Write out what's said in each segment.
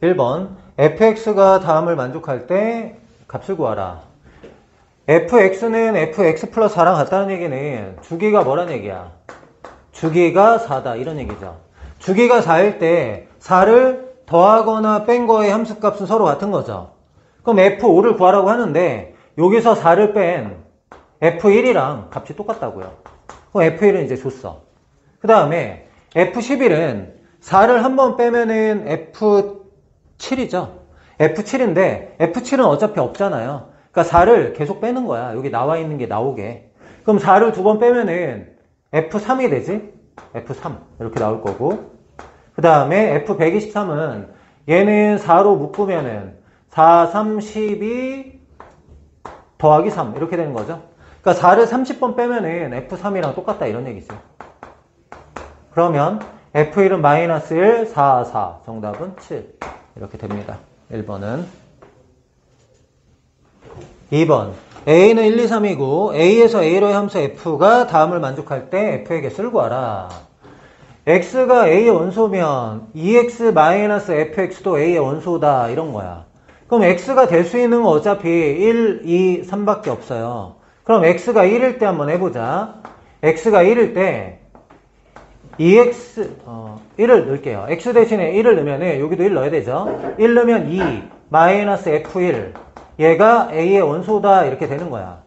1번 fx가 다음을 만족할 때 값을 구하라. fx는 fx 플러스 4랑 같다는 얘기는 주기가 뭐란 얘기야? 주기가 4다 이런 얘기죠. 주기가 4일 때 4를 더하거나 뺀 거의 함수값은 서로 같은 거죠. 그럼 f5를 구하라고 하는데 여기서 4를 뺀 f1이랑 값이 똑같다고요. 그럼 f1은 이제 줬어. 그 다음에 f11은 4를 한 번 빼면은 f7이죠. f7인데 f7은 어차피 없잖아요. 그러니까 4를 계속 빼는 거야. 여기 나와 있는 게 나오게. 그럼 4를 두 번 빼면은 f3이 되지? f3 이렇게 나올 거고. 그 다음에 f123은 얘는 4로 묶으면은 4, 3, 12 더하기 3 이렇게 되는 거죠. 그러니까 4를 30번 빼면은 f3이랑 똑같다 이런 얘기죠. 그러면 f1은 마이너스 1, 4, 4 정답은 7 이렇게 됩니다. 1번은 2번 a는 1, 2, 3이고 a에서 a로의 함수 f가 다음을 만족할 때 f의 개수를 구하라. x가 a의 원소면 2x-fx도 a의 원소다 이런 거야. 그럼 x가 될 수 있는 건 어차피 1, 2, 3밖에 없어요. 그럼 x가 1일 때 한번 해보자. x가 1일 때 1을 넣을게요. x 대신에 1을 넣으면 여기도 1 넣어야 되죠. 1 넣으면 2 마이너스 f1 얘가 a의 원소다 이렇게 되는 거야.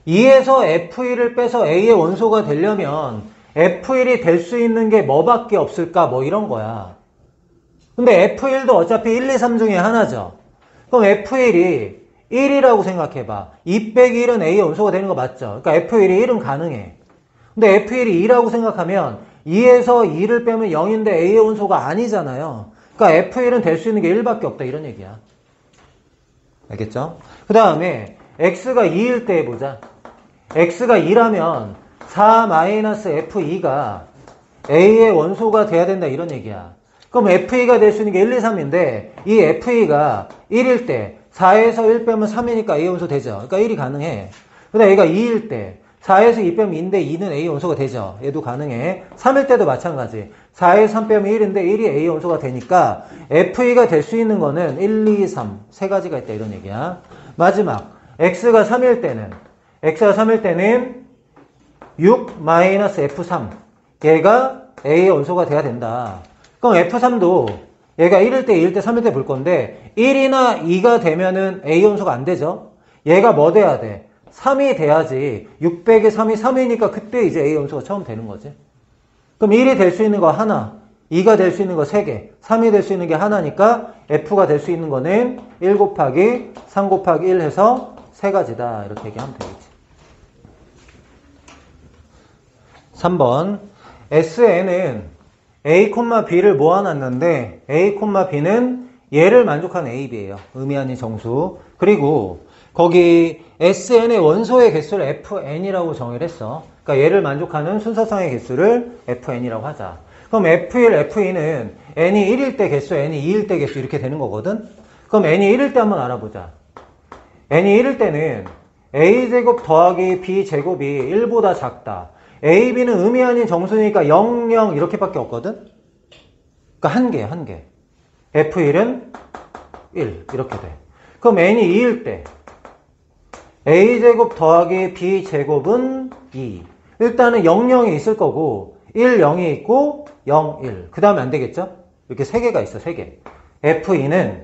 2에서 f1을 빼서 a의 원소가 되려면 f1이 될 수 있는 게 뭐밖에 없을까 뭐 이런 거야. 근데 f1도 어차피 1, 2, 3 중에 하나죠. 그럼 f1이 1이라고 생각해봐. 2 빼기 1은 a의 원소가 되는 거 맞죠? 그러니까 f1이 1은 가능해. 근데 f1이 2라고 생각하면 2에서 2를 빼면 0인데 a의 원소가 아니잖아요. 그러니까 f1은 될 수 있는 게 1밖에 없다 이런 얘기야. 알겠죠? 그 다음에 x가 2일 때 해보자. x가 2라면 4-f2가 a의 원소가 돼야 된다 이런 얘기야. 그럼 f2가 될 수 있는 게 1, 2, 3인데 이 f2가 1일 때 4에서 1 빼면 3이니까 a의 원소 되죠. 그러니까 1이 가능해. 그 다음에 얘가 2일 때 4에서 2 빼면 2인데 2는 a의 원소가 되죠. 얘도 가능해. 3일 때도 마찬가지. 4에서 3 빼면 1인데 1이 a의 원소가 되니까 f2가 될 수 있는 거는 1, 2, 3 세 가지가 있다 이런 얘기야. 마지막 x가 3일 때는 6-f3 얘가 a의 원소가 돼야 된다. 그럼 f3도 얘가 1일 때, 2일 때, 3일 때 볼 건데 1이나 2가 되면은 a의 원소가 안 되죠. 얘가 뭐 돼야 돼? 3이 돼야지. 600에 3이 3이니까 그때 이제 a의 원소가 처음 되는 거지. 그럼 1이 될 수 있는 거 하나, 2가 될 수 있는 거 3개, 3이 될 수 있는 게 하나니까 f가 될 수 있는 거는 1 곱하기 3 곱하기 1 해서 3가지다. 이렇게 얘기하면 되겠지. 3번 SN은 A, B를 모아놨는데 A, B는 얘를 만족하는 A, B예요. 의미 아닌 정수. 그리고 거기 SN의 원소의 개수를 FN이라고 정의를 했어. 그러니까 얘를 만족하는 순서상의 개수를 FN이라고 하자. 그럼 F1, F2는 N이 1일 때 개수, N이 2일 때 개수 이렇게 되는 거거든. 그럼 N이 1일 때 한번 알아보자. N이 1일 때는 A제곱 더하기 B제곱이 1보다 작다. A, B는 의미 아닌 정수니까 0, 0 이렇게밖에 없거든. 그러니까 한 개. F1은 1 이렇게 돼. 그럼 N이 2일 때 A제곱 더하기 B제곱은 2. 일단은 0, 0이 있을 거고 1, 0이 있고 0, 1. 그 다음에 안 되겠죠? 이렇게 3개가 있어. 3개. F2는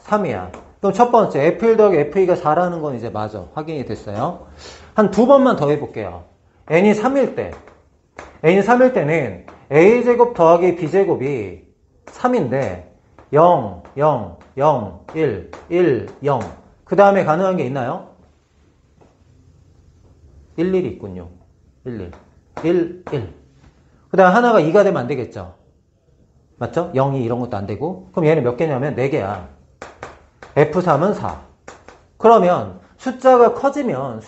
3이야. 그럼 첫 번째 F1 더하기 F2가 4라는 건 이제 맞아. 확인이 됐어요. 한 두 번만 더 해볼게요. N이 3일 때는 A제곱 더하기 B제곱이 3인데 0, 0, 0, 1, 1, 0. 그 다음에 가능한 게 있나요? 1, 1이 있군요. 1, 1. 그 다음 하나가 2가 되면 안 되겠죠? 맞죠? 0, 2 이런 것도 안 되고. 그럼 얘는 몇 개냐면 4개야. F3은 4. 그러면 숫자가 커지면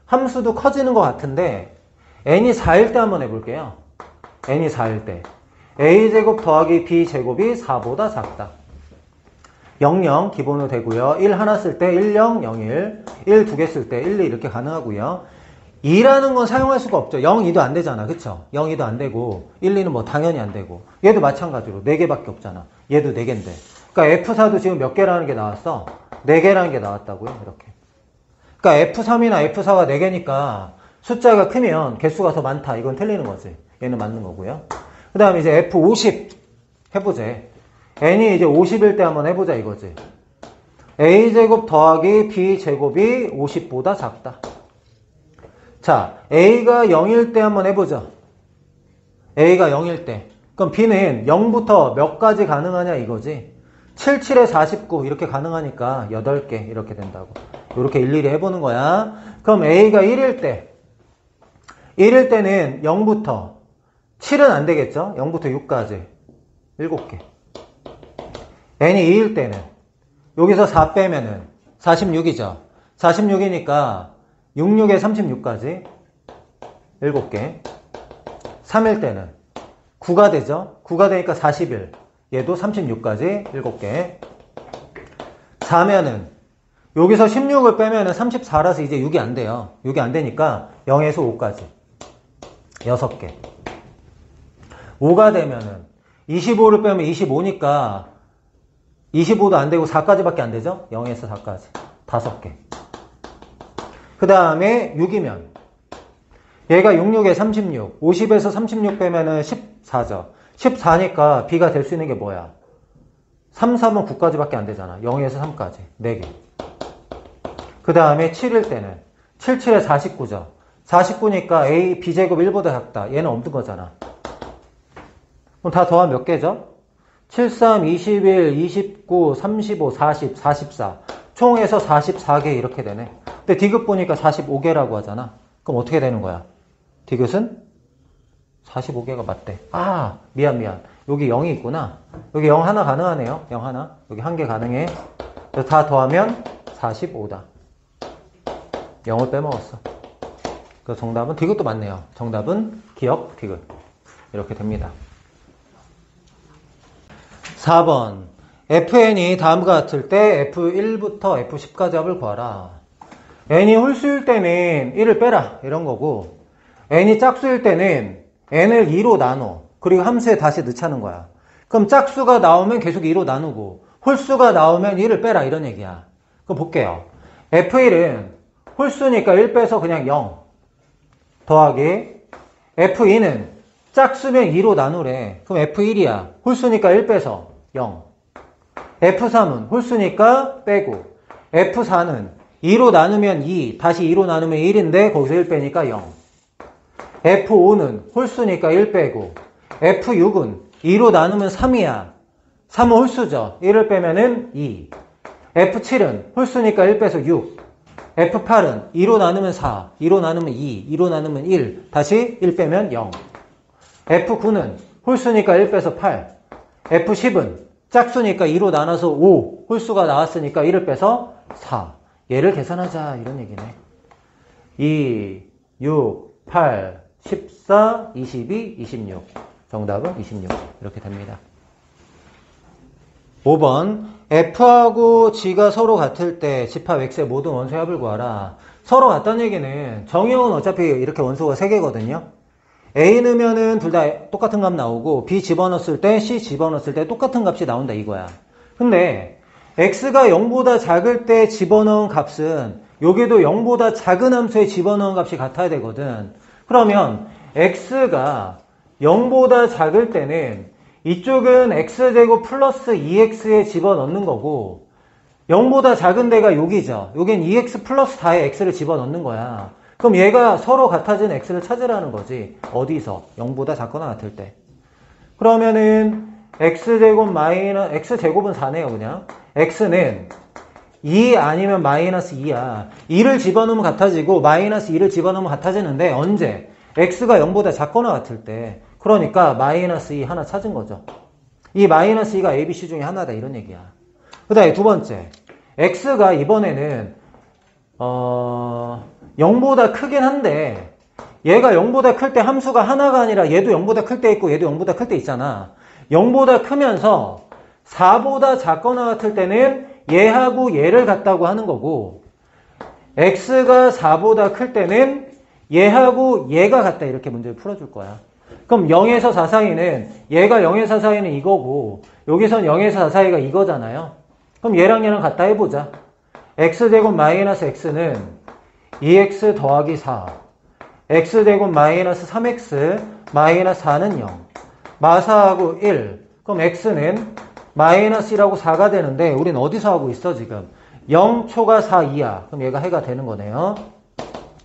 함수도 커지는 것 같은데 n이 4일 때 한번 해볼게요. n이 4일 때 a제곱 더하기 b제곱이 4보다 작다. 0, 0 기본으로 되고요. 1 하나 쓸 때 1, 0, 0, 1 1 두 개 쓸 때 1, 2 이렇게 가능하고요. 2라는 건 사용할 수가 없죠. 0, 2도 안 되잖아. 그쵸? 0, 2도 안 되고 1, 2는 뭐 당연히 안 되고 얘도 마찬가지로 4개밖에 없잖아. 얘도 4개인데. 그러니까 F4도 지금 몇 개라는 게 나왔어? 4개라는 게 나왔다고요. 이렇게. 그러니까 F3이나 F4가 4개니까 숫자가 크면 개수가 더 많다. 이건 틀리는 거지. 얘는 맞는 거고요. 그 다음에 이제 F50 해보재. n이 이제 50일 때 한번 해보자 이거지. a제곱 더하기 b제곱이 50보다 작다. 자, a가 0일 때 한번 해보자. a가 0일 때. 그럼 b는 0부터 몇 가지 가능하냐 이거지. 7, 7에 49 이렇게 가능하니까 8개 이렇게 된다고. 이렇게 일일이 해보는 거야. 그럼 a가 1일 때. 1일 때는 0부터 7은 안 되겠죠? 0부터 6까지 7개. n이 2일 때는 여기서 4 빼면은 46이죠. 46이니까 66에 36까지 7개. 3일 때는 9가 되죠. 9가 되니까 41. 얘도 36까지 7개. 4면은 여기서 16을 빼면은 34라서 이제 6이 안 돼요. 6이 안 되니까 0에서 5까지 6개. 5가 되면은 25를 빼면 25니까 25도 안 되고 4까지밖에 안 되죠? 0에서 4까지 5개. 그 다음에 6이면 얘가 66에 36, 50에서 36 빼면은 14죠. 14니까 b가 될 수 있는 게 뭐야? 3, 3은 9까지밖에 안 되잖아. 0에서 3까지 4개. 그 다음에 7일 때는 7, 7에 49죠. 49니까 a, b제곱 1보다 작다. 얘는 없는 거잖아. 그럼 다 더하면 몇 개죠? 7, 3, 21, 29, 35, 40, 44. 총에서 44개 이렇게 되네. 근데 디귿 보니까 45개라고 하잖아. 그럼 어떻게 되는 거야? 디귿은 45개가 맞대. 아, 미안. 여기 0이 있구나. 여기 0 하나 가능하네요. 0 하나. 여기 1개 가능해. 그래서 다 더하면 45다. 0을 빼먹었어. 그래서 정답은 디귿도 맞네요. 정답은 기억 디귿. 이렇게 됩니다. 4번. fn이 다음과 같을 때 f1부터 f10까지 합을 구하라. n이 홀수일 때는 1을 빼라. 이런 거고, n이 짝수일 때는 n을 2로 나눠. 그리고 함수에 다시 넣자는 거야. 그럼 짝수가 나오면 계속 2로 나누고, 홀수가 나오면 1을 빼라. 이런 얘기야. 그럼 볼게요. f1은 홀수니까 1 빼서 그냥 0 더하기 f2는 짝수면 2로 나누래. 그럼 f1이야. 홀수니까 1 빼서 0. f3은 홀수니까 빼고, f4는 2로 나누면 2, 다시 2로 나누면 1인데 거기서 1 빼니까 0. f5는 홀수니까 1 빼고, f6은 2로 나누면 3이야. 3은 홀수죠. 1을 빼면은 2. f7은 홀수니까 1 빼서 6. f8은 2로 나누면 4, 2로 나누면 2, 2로 나누면 1, 다시 1 빼면 0. f9는 홀수니까 1 빼서 8. f10은 짝수니까 2로 나눠서 5, 홀수가 나왔으니까 1을 빼서 4. 얘를 계산하자 이런 얘기네. 2, 6, 8, 14, 22, 26. 정답은 26. 이렇게 됩니다. 5번. f하고 g가 서로 같을 때 집합 x의 모든 원소의 합을 구하라. 서로 같다는 얘기는 정의형은 어차피 이렇게 원소가 3개거든요. a 넣으면은 둘 다 똑같은 값 나오고 b 집어넣었을 때 c 집어넣었을 때 똑같은 값이 나온다 이거야. 근데 x가 0보다 작을 때 집어넣은 값은 여기도 0보다 작은 함수에 집어넣은 값이 같아야 되거든. 그러면 x가 0보다 작을 때는 이쪽은 x제곱 플러스 2x에 집어넣는 거고 0보다 작은 데가 여기죠. 여긴 2x 플러스 4에 x를 집어넣는 거야. 그럼 얘가 서로 같아진 x를 찾으라는 거지. 어디서? 0보다 작거나 같을 때. 그러면은 x제곱 마이너스 x제곱은 4네요 그냥. x는 2 아니면 마이너스 2야. 2를 집어넣으면 같아지고 마이너스 2를 집어넣으면 같아지는데 언제? x가 0보다 작거나 같을 때. 그러니까 마이너스 2 하나 찾은 거죠. 이 마이너스 2가 a, b, c 중에 하나다 이런 얘기야. 그 다음에 두 번째. x가 이번에는 0보다 크긴 한데 얘가 0보다 클 때 함수가 하나가 아니라 얘도 0보다 클 때 있고 얘도 0보다 클 때 있잖아. 0보다 크면서 4보다 작거나 같을 때는 얘하고 얘를 같다고 하는 거고 x가 4보다 클 때는 얘하고 얘가 같다 이렇게 문제를 풀어줄 거야. 그럼 0에서 4 사이는 얘가 0에서 4 사이는 이거고 여기선 0에서 4 사이가 이거잖아요. 그럼 얘랑 얘랑 같다 해보자. x제곱 마이너스 x는 2x 더하기 4 x제곱 마이너스 3x 마이너스 4는 0 마사하고 1 그럼 x는 마이너스 1하고 4가 되는데 우린 어디서 하고 있어 지금 0초가 4 이하 그럼 얘가 해가 되는 거네요.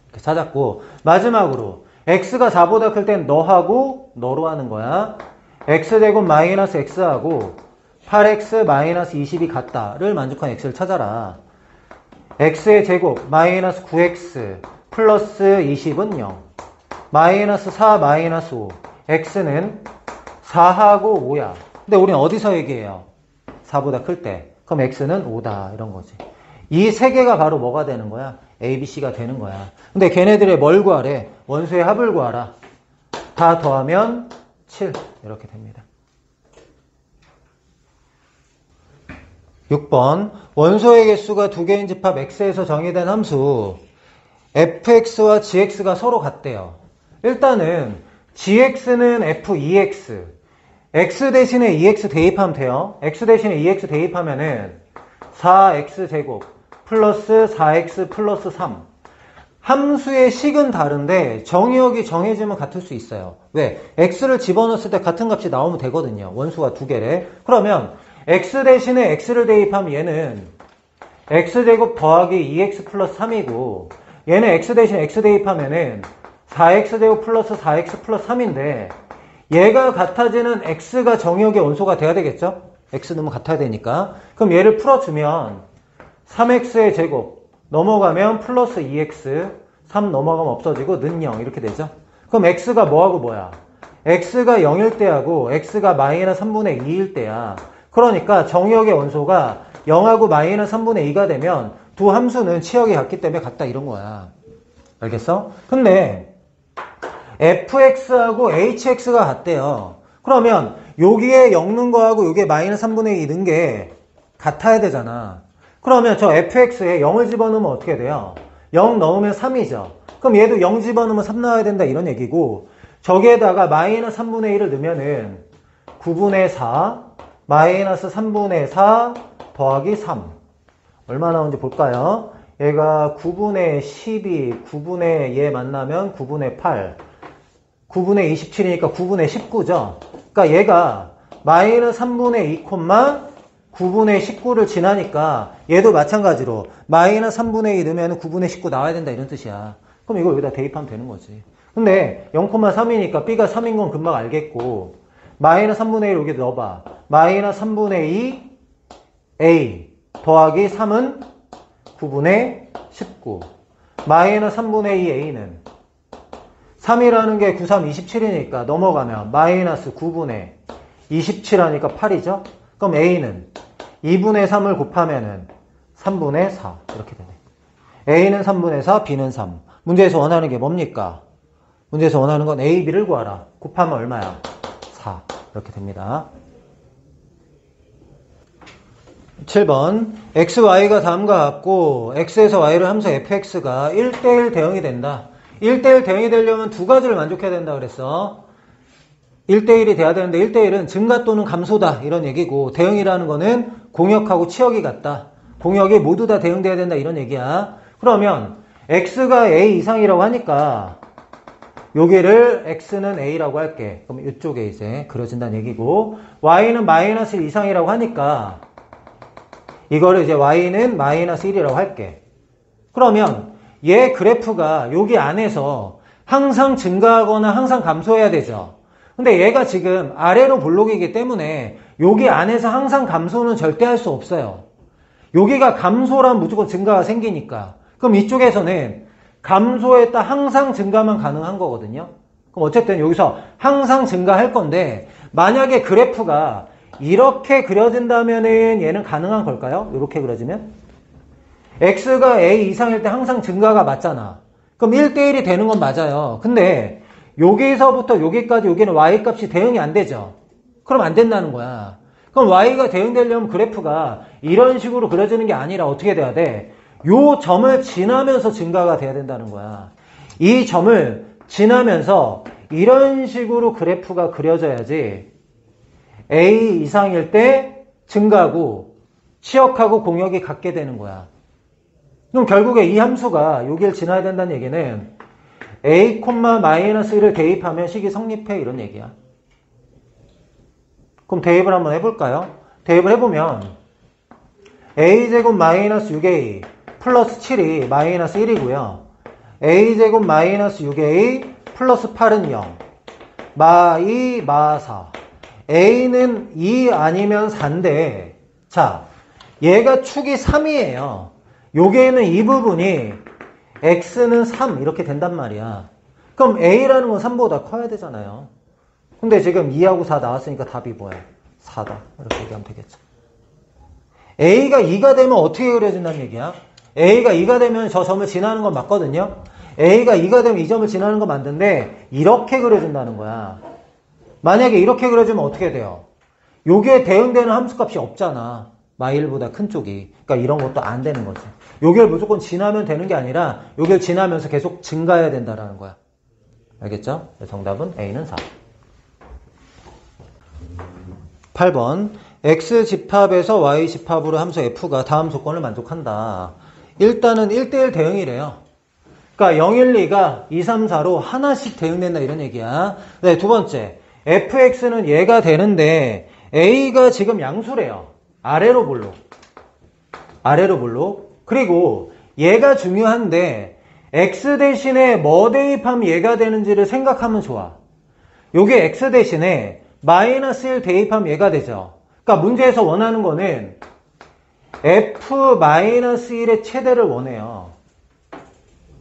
이렇게 찾았고 마지막으로 x가 4보다 클 땐 너하고 너로 하는 거야. x제곱 마이너스 x하고 8x 마이너스 20이 같다를 만족한 x를 찾아라. x의 제곱 마이너스 9x 플러스 20은 0 마이너스 4 마이너스 5 x는 4하고 5야. 근데 우린 어디서 얘기해요? 4보다 클 때. 그럼 x는 5다 이런 거지. 이 세 개가 바로 뭐가 되는 거야? A, B, C가 되는 거야. 근데 걔네들의 뭘 구하래? 원소의 합을 구하라. 다 더하면 7 이렇게 됩니다. 6번 원소의 개수가 두 개인 집합 x에서 정의된 함수 fx와 gx가 서로 같대요. 일단은 gx는 f2x x 대신에 2x 대입하면 돼요. x 대신에 2x 대입하면은 4x제곱 플러스 4x 플러스 3 함수의 식은 다른데 정의역이 정해지면 같을 수 있어요. 왜? x를 집어넣었을 때 같은 값이 나오면 되거든요. 원수가 두 개래. 그러면 x 대신에 x를 대입하면 얘는 x제곱 더하기 2x 플러스 3이고 얘는 x 대신에 x 대입하면은 4x제곱 플러스 4x 플러스 3인데 얘가 같아지는 x가 정의역의 원소가 돼야 되겠죠? x 넣으면 같아야 되니까. 그럼 얘를 풀어주면 3x의 제곱 넘어가면 플러스 2x 3 넘어가면 없어지고 는 0 이렇게 되죠. 그럼 x가 뭐하고 뭐야? x가 0일 때하고 x가 마이너스 3분의 2일 때야. 그러니까 정의역의 원소가 0하고 마이너스 3분의 2가 되면 두 함수는 치역이 같기 때문에 같다 이런 거야. 알겠어? 근데 fx하고 hx가 같대요. 그러면 여기에 0 넣은 거하고 여기에 마이너스 3분의 2 넣은 게 같아야 되잖아. 그러면 저 fx에 0을 집어넣으면 어떻게 돼요? 0 넣으면 3이죠. 그럼 얘도 0 집어넣으면 3 나와야 된다 이런 얘기고 저기에다가 마이너스 3분의 1을 넣으면은 9분의 4 마이너스 3분의 4 더하기 3 얼마 나오는지 볼까요? 얘가 9분의 12 9분의 얘 만나면 9분의 8 9분의 27이니까 9분의 19죠. 그러니까 얘가 마이너스 3분의 2 9분의 19를 지나니까 얘도 마찬가지로 마이너스 3분의 2 넣으면 9분의 19 나와야 된다 이런 뜻이야. 그럼 이걸 여기다 대입하면 되는 거지. 근데 0,3이니까 B가 3인 건 금방 알겠고 마이너스 3분의 1 여기 넣어봐. 마이너스 3분의 2 A 더하기 3은 9분의 19 마이너스 3분의 2 A는 3이라는 게 9, 3, 27이니까 넘어가면 마이너스 9분의 27 하니까 8이죠. 그럼 A는 2분의 3을 곱하면은 3분의 4 이렇게 되네. A는 3분의 4, B는 3. 문제에서 원하는 게 뭡니까? 문제에서 원하는 건 A, B를 구하라. 곱하면 얼마야? 4 이렇게 됩니다. 7번 x, y가 다음과 같고 x에서 y를 함수 fx가 1대1 대응이 된다. 1대1 대응이 되려면 두 가지를 만족해야 된다 그랬어. 1대1이 돼야 되는데 1대1은 증가 또는 감소다 이런 얘기고 대응이라는 거는 공역하고 치역이 같다. 공역이 모두 다 대응돼야 된다 이런 얘기야. 그러면 x가 a 이상이라고 하니까 여기를 x는 a라고 할게. 그럼 이쪽에 이제 그려진다는 얘기고 y는 마이너스 1 이상이라고 하니까 이거를 이제 y는 마이너스 1이라고 할게. 그러면 얘 그래프가 여기 안에서 항상 증가하거나 항상 감소해야 되죠. 근데 얘가 지금 아래로 볼록이기 때문에 여기 안에서 항상 감소는 절대 할 수 없어요. 여기가 감소라면 무조건 증가가 생기니까. 그럼 이쪽에서는 감소했다 항상 증가만 가능한 거거든요. 그럼 어쨌든 여기서 항상 증가할 건데 만약에 그래프가 이렇게 그려진다면은 얘는 가능한 걸까요? 이렇게 그려지면? x가 a 이상일 때 항상 증가가 맞잖아. 그럼 1대1이 되는 건 맞아요. 근데 여기서부터 여기까지 여기는 y 값이 대응이 안 되죠. 그럼 안 된다는 거야. 그럼 y가 대응되려면 그래프가 이런 식으로 그려지는 게 아니라 어떻게 돼야 돼? 요 점을 지나면서 증가가 돼야 된다는 거야. 이 점을 지나면서 이런 식으로 그래프가 그려져야지 A 이상일 때 증가하고 치역하고 공역이 같게 되는 거야. 그럼 결국에 이 함수가 여기를 지나야 된다는 얘기는 A, -1을 대입하면 식이 성립해 이런 얘기야. 그럼 대입을 한번 해볼까요? 대입을 해보면 A제곱 마이너스 6A 플러스 7이 마이너스 1이고요. A제곱 마이너스 6A 플러스 8은 0. 마2, 마4. A는 2 아니면 4인데, 자, 얘가 축이 3이에요. 여기에는 이 부분이 X는 3 이렇게 된단 말이야. 그럼 A라는 건 3보다 커야 되잖아요. 근데 지금 2하고 4 나왔으니까 답이 뭐야? 4다. 이렇게 얘기하면 되겠죠. A가 2가 되면 어떻게 그려진다는 얘기야? A가 2가 되면 저 점을 지나는 건 맞거든요. A가 2가 되면 이 점을 지나는 건 맞는데 이렇게 그려진다는 거야. 만약에 이렇게 그려지면 어떻게 돼요? 여기에 대응되는 함수값이 없잖아. 마일보다 큰 쪽이. 그러니까 이런 것도 안 되는 거지. 여기를 무조건 지나면 되는 게 아니라 여기를 지나면서 계속 증가해야 된다라는 거야. 알겠죠? 정답은 A는 4. 8번 X 집합에서 Y 집합으로 함수 F가 다음 조건을 만족한다. 일단은 1대1 대응이래요. 그러니까 0, 1, 2가 2, 3, 4로 하나씩 대응된다 이런 얘기야. 네, 두 번째 fx는 얘가 되는데 a가 지금 양수래요. 아래로 볼록. 아래로 볼록. 그리고 얘가 중요한데 x 대신에 뭐 대입하면 얘가 되는지를 생각하면 좋아. 요게 x 대신에 마이너스 1 대입하면 얘가 되죠. 그러니까 문제에서 원하는 거는 f-1의 최대를 원해요.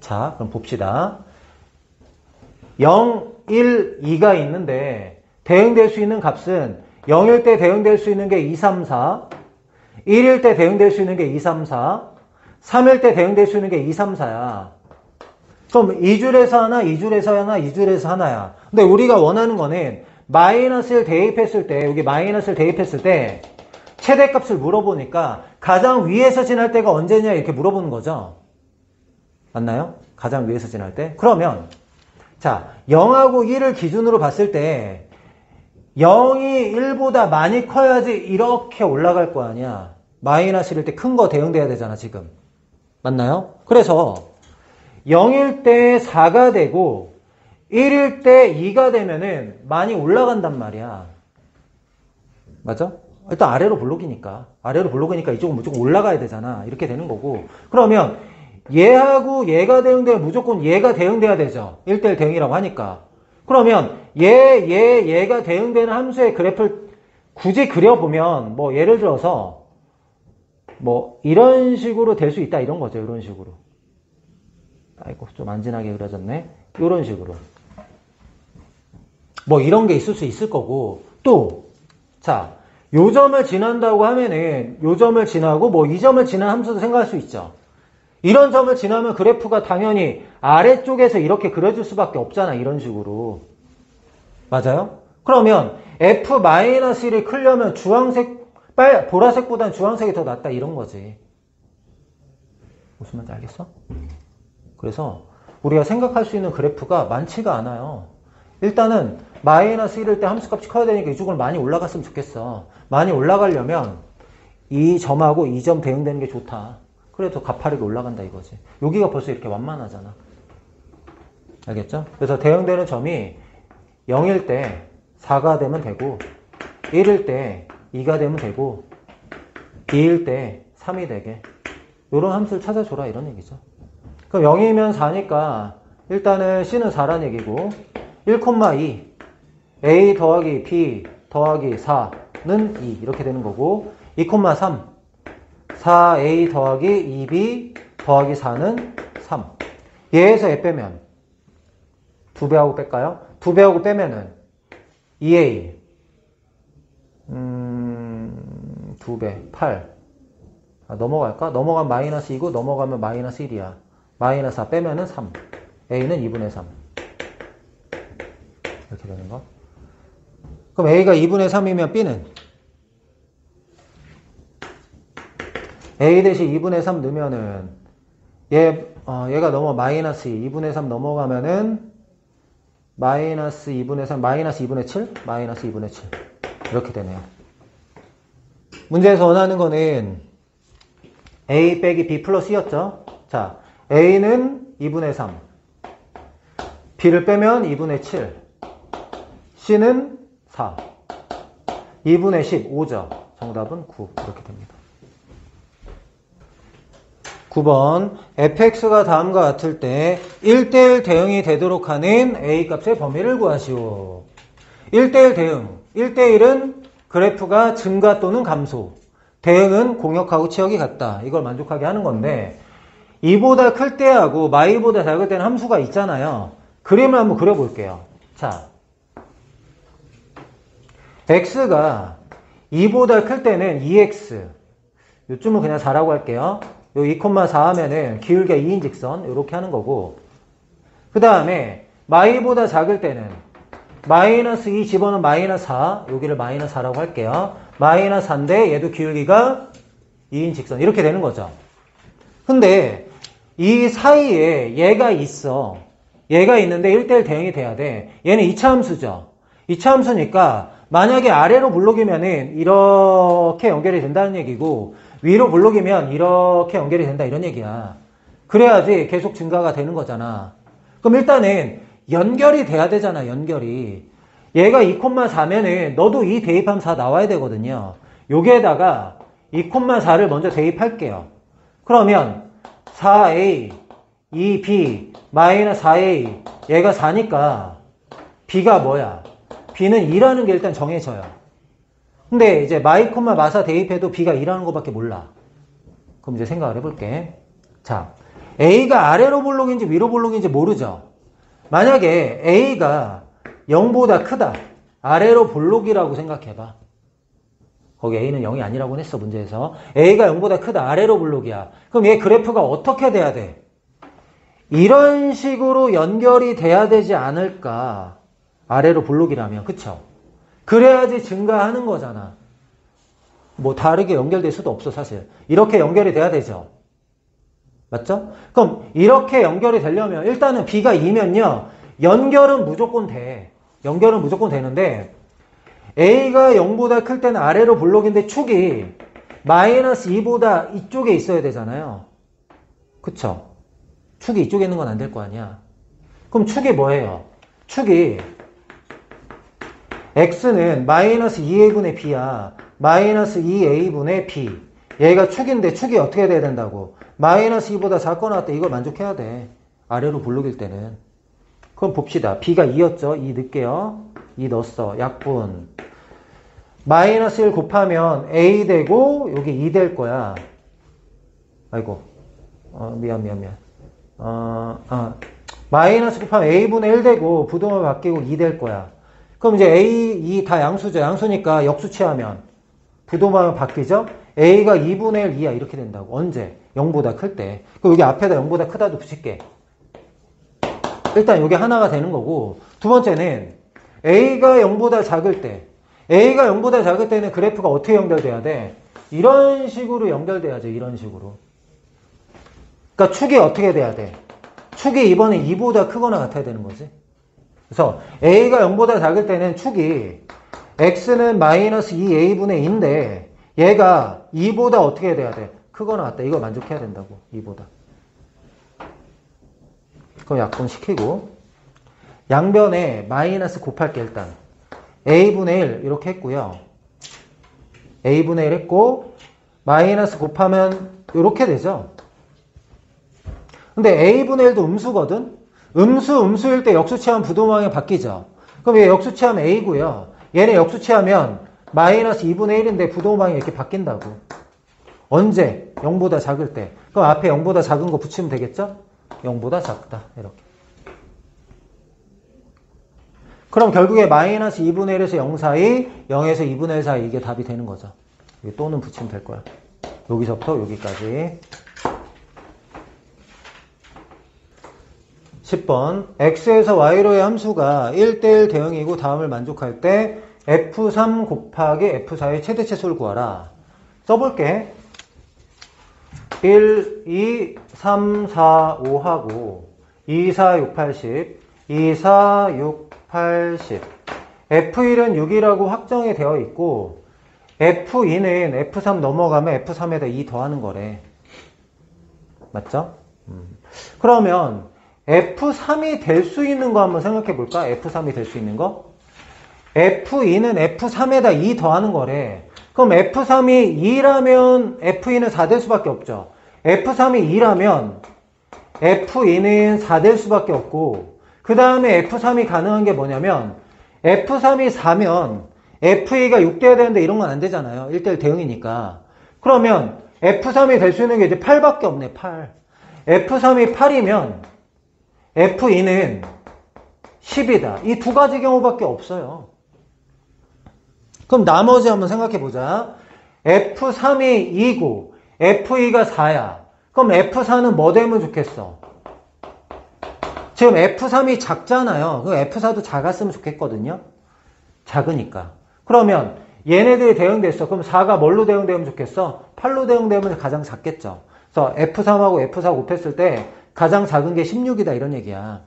자, 그럼 봅시다. 0, 1, 2가 있는데 대응될 수 있는 값은 0일 때 대응될 수 있는 게 2, 3, 4, 1일 때 대응될 수 있는 게 2, 3, 4, 3일 때 대응될 수 있는 게 2, 3, 4야. 그럼 2줄에서 하나, 2줄에서 하나, 2줄에서 하나야. 근데 우리가 원하는 거는 마이너스를 대입했을 때, 여기 마이너스를 대입했을 때 최대값을 물어보니까 가장 위에서 지날 때가 언제냐 이렇게 물어보는 거죠. 맞나요? 가장 위에서 지날 때. 그러면 자, 0하고 1을 기준으로 봤을 때 0이 1보다 많이 커야지 이렇게 올라갈 거 아니야. 마이너스 1일 때 큰 거 대응돼야 되잖아 지금. 맞나요? 그래서 0일 때 4가 되고 1일 때 2가 되면은 많이 올라간단 말이야. 맞아? 일단 아래로 블록이니까. 아래로 블록이니까 이쪽은 무조건 올라가야 되잖아. 이렇게 되는 거고. 그러면 얘하고 얘가 대응되면 무조건 얘가 대응돼야 되죠. 1대1 대응이라고 하니까. 그러면 얘가 대응되는 함수의 그래프를 굳이 그려보면 뭐 예를 들어서 뭐 이런 식으로 될 수 있다 이런 거죠. 이런 식으로. 아이고 좀 안 진하게 그려졌네. 이런 식으로. 뭐 이런 게 있을 수 있을 거고 또 자, 요 점을 지난다고 하면은 요 점을 지나고 뭐 이 점을 지난 함수도 생각할 수 있죠. 이런 점을 지나면 그래프가 당연히 아래쪽에서 이렇게 그려질 수밖에 없잖아. 이런 식으로. 맞아요? 그러면 f-1이 크려면 보라색보다는 주황색이 더 낫다. 이런 거지. 무슨 말인지 알겠어? 그래서 우리가 생각할 수 있는 그래프가 많지가 않아요. 일단은 마이너스 1일 때 함수값이 커야 되니까 이쪽으로 많이 올라갔으면 좋겠어. 많이 올라가려면 이 점하고 이 점 대응되는 게 좋다. 그래도 가파르게 올라간다 이거지. 여기가 벌써 이렇게 완만하잖아. 알겠죠? 그래서 대응되는 점이 0일 때 4가 되면 되고 1일 때 2가 되면 되고 2일 때 3이 되게 이런 함수를 찾아줘라 이런 얘기죠. 그럼 0이면 4니까 일단은 C는 4란 얘기고 1,2 A 더하기 B 더하기 4는 2 이렇게 되는 거고 2,3 4A 더하기 2B 더하기 4는 3 얘에서 얘 빼면 2배하고 뺄까요? 2배하고 빼면은 2A 2배 8 넘어갈까? 넘어가면 마이너스 2고 넘어가면 마이너스 1이야. 마이너스 4 빼면은 3 A는 2분의 3 이렇게 되는 거. 그럼 A가 2분의 3이면 B는 A 대신 2분의 3 넣으면은 얘가 넘어 마이너스 2분의 3 넘어가면은 마이너스 2분의 3, 마이너스 2분의 7? 마이너스 2분의 7. 이렇게 되네요. 문제에서 원하는 거는 A 빼기 B 플러스 C였죠? 자, A는 2분의 3. B를 빼면 2분의 7. C는 4. 2분의 10, 5죠. 정답은 9. 이렇게 됩니다. 9번 fx가 다음과 같을 때 1대1 대응이 되도록 하는 a값의 범위를 구하시오. 1대1 대응. 1대1은 그래프가 증가 또는 감소. 대응은 공역하고 치역이 같다. 이걸 만족하게 하는 건데 이보다 클 때하고 마이보다 작을 때는 함수가 있잖아요. 그림을 한번 그려볼게요. 자, x가 2보다 클 때는 2x. 요쯤은 그냥 4라고 할게요. 요 2,4 하면은 기울기가 2인 직선 이렇게 하는 거고, 그 다음에 마이보다 작을 때는 마이너스 2 집어넣으면 마이너스 4, 여기를 마이너스 4라고 할게요. 마이너스 4인데 얘도 기울기가 2인 직선 이렇게 되는 거죠. 근데 이 사이에 얘가 있어. 얘가 있는데 1대1 대응이 돼야 돼. 얘는 2차 함수죠. 2차 함수니까 만약에 아래로 블록이면은 이렇게 연결이 된다는 얘기고, 위로 블록이면 이렇게 연결이 된다 이런 얘기야. 그래야지 계속 증가가 되는 거잖아. 그럼 일단은 연결이 돼야 되잖아. 연결이. 얘가 2,4면은 너도 이 대입하면 4 나와야 되거든요. 여기에다가 2,4를 먼저 대입할게요. 그러면 4a, 2b, 마이너스 4a, 얘가 4니까 b가 뭐야? b는 2라는 게 일단 정해져요. 근데 이제 마이, 마사 대입해도 b가 2라는 것밖에 몰라. 그럼 이제 생각을 해볼게. 자, a가 아래로 볼록인지 위로 볼록인지 모르죠. 만약에 a가 0보다 크다. 아래로 볼록이라고 생각해봐. 거기 a는 0이 아니라고 했어, 문제에서. a가 0보다 크다. 아래로 볼록이야. 그럼 얘 그래프가 어떻게 돼야 돼? 이런 식으로 연결이 돼야 되지 않을까? 아래로 볼록이라면. 그쵸? 그래야지 증가하는 거잖아. 뭐 다르게 연결될 수도 없어, 사실. 이렇게 연결이 돼야 되죠. 맞죠? 그럼 이렇게 연결이 되려면 일단은 b가 2면요. 연결은 무조건 돼. 연결은 무조건 되는데 a가 0보다 클 때는 아래로 볼록인데 축이 마이너스 2보다 이쪽에 있어야 되잖아요. 그쵸? 축이 이쪽에 있는 건 안 될 거 아니야. 그럼 축이 뭐예요? 축이 x는 마이너스 2a분의 b야. 마이너스 2a분의 b. 얘가 축인데 축이 어떻게 돼야 된다고? 마이너스 2보다 작거나 같다. 이걸 만족해야 돼. 아래로 볼록일 때는. 그럼 봅시다. b가 2였죠? 2 넣을게요. 2 넣었어. 약분. 마이너스 1 곱하면 a 되고 여기 2 될 거야. 아이고. 미안. 마이너스 곱하면 a분의 1 되고 부동을 바뀌고 2 될 거야. 그럼 이제 A, 2 다 양수죠. 양수니까 역수치하면 부동하면 바뀌죠. A가 2분의 1 2야. 이렇게 된다고. 언제? 0보다 클 때. 그럼 여기 앞에다 0보다 크다도 붙일게. 일단 여기 하나가 되는 거고, 두 번째는 A가 0보다 작을 때. A가 0보다 작을 때는 그래프가 어떻게 연결돼야 돼? 이런 식으로 연결돼야죠. 이런 식으로. 그러니까 축이 어떻게 돼야 돼? 축이 이번에 2보다 크거나 같아야 되는 거지. 그래서 a가 0보다 작을 때는 축이 x는 마이너스 2a분의 2인데 얘가 2보다 어떻게 돼야 돼? 크거나 같다. 이거 만족해야 된다고. 2보다. 그럼 약분시키고 양변에 마이너스 곱할게 일단. a분의 1 이렇게 했고요. a분의 1 했고 마이너스 곱하면 이렇게 되죠. 근데 a분의 1도 음수거든? 음수일 때 역수치하면 부동항이 바뀌죠. 그럼 얘 역수치하면 a고요. 얘네 역수치하면 마이너스 2분의 1인데 부동항이 이렇게 바뀐다고. 언제? 0보다 작을 때. 그럼 앞에 0보다 작은 거 붙이면 되겠죠? 0보다 작다. 이렇게. 그럼 결국에 마이너스 2분의 1에서 0 사이, 0에서 2분의 1 사이 이게 답이 되는 거죠. 여기 또는 붙이면 될 거야. 여기서부터 여기까지. 10번 x에서 y로의 함수가 1대1 대응이고 다음을 만족할 때 f3 곱하기 f4의 최대치수를 구하라. 써볼게. 1, 2, 3, 4, 5하고 2, 4, 6, 8, 10 2, 4, 6, 8, 10 F1은 6이라고 확정이 되어 있고 F2는 F3 넘어가면 F3에다 2 더하는 거래. 맞죠? 그러면 F3이 될 수 있는 거 한번 생각해 볼까? F3이 될 수 있는 거? F2는 F3에다 2 더하는 거래. 그럼 F3이 2라면 F2는 4 될 수밖에 없죠. F3이 2라면 F2는 4 될 수밖에 없고 그 다음에 F3이 가능한 게 뭐냐면 F3이 4면 F2가 6 돼야 되는데 이런 건 안 되잖아요. 1대1 대응이니까. 그러면 F3이 될 수 있는 게 이제 8밖에 없네. 8. F3이 8이면 F2는 10이다. 이 두 가지 경우밖에 없어요. 그럼 나머지 한번 생각해 보자. F3이 2고 F2가 4야. 그럼 F4는 뭐 되면 좋겠어? 지금 F3이 작잖아요. 그럼 F4도 작았으면 좋겠거든요. 작으니까. 그러면 얘네들이 대응됐어. 그럼 4가 뭘로 대응되면 좋겠어? 8로 대응되면 가장 작겠죠. 그래서 F3하고 F4 곱했을 때 가장 작은 게 16이다 이런 얘기야.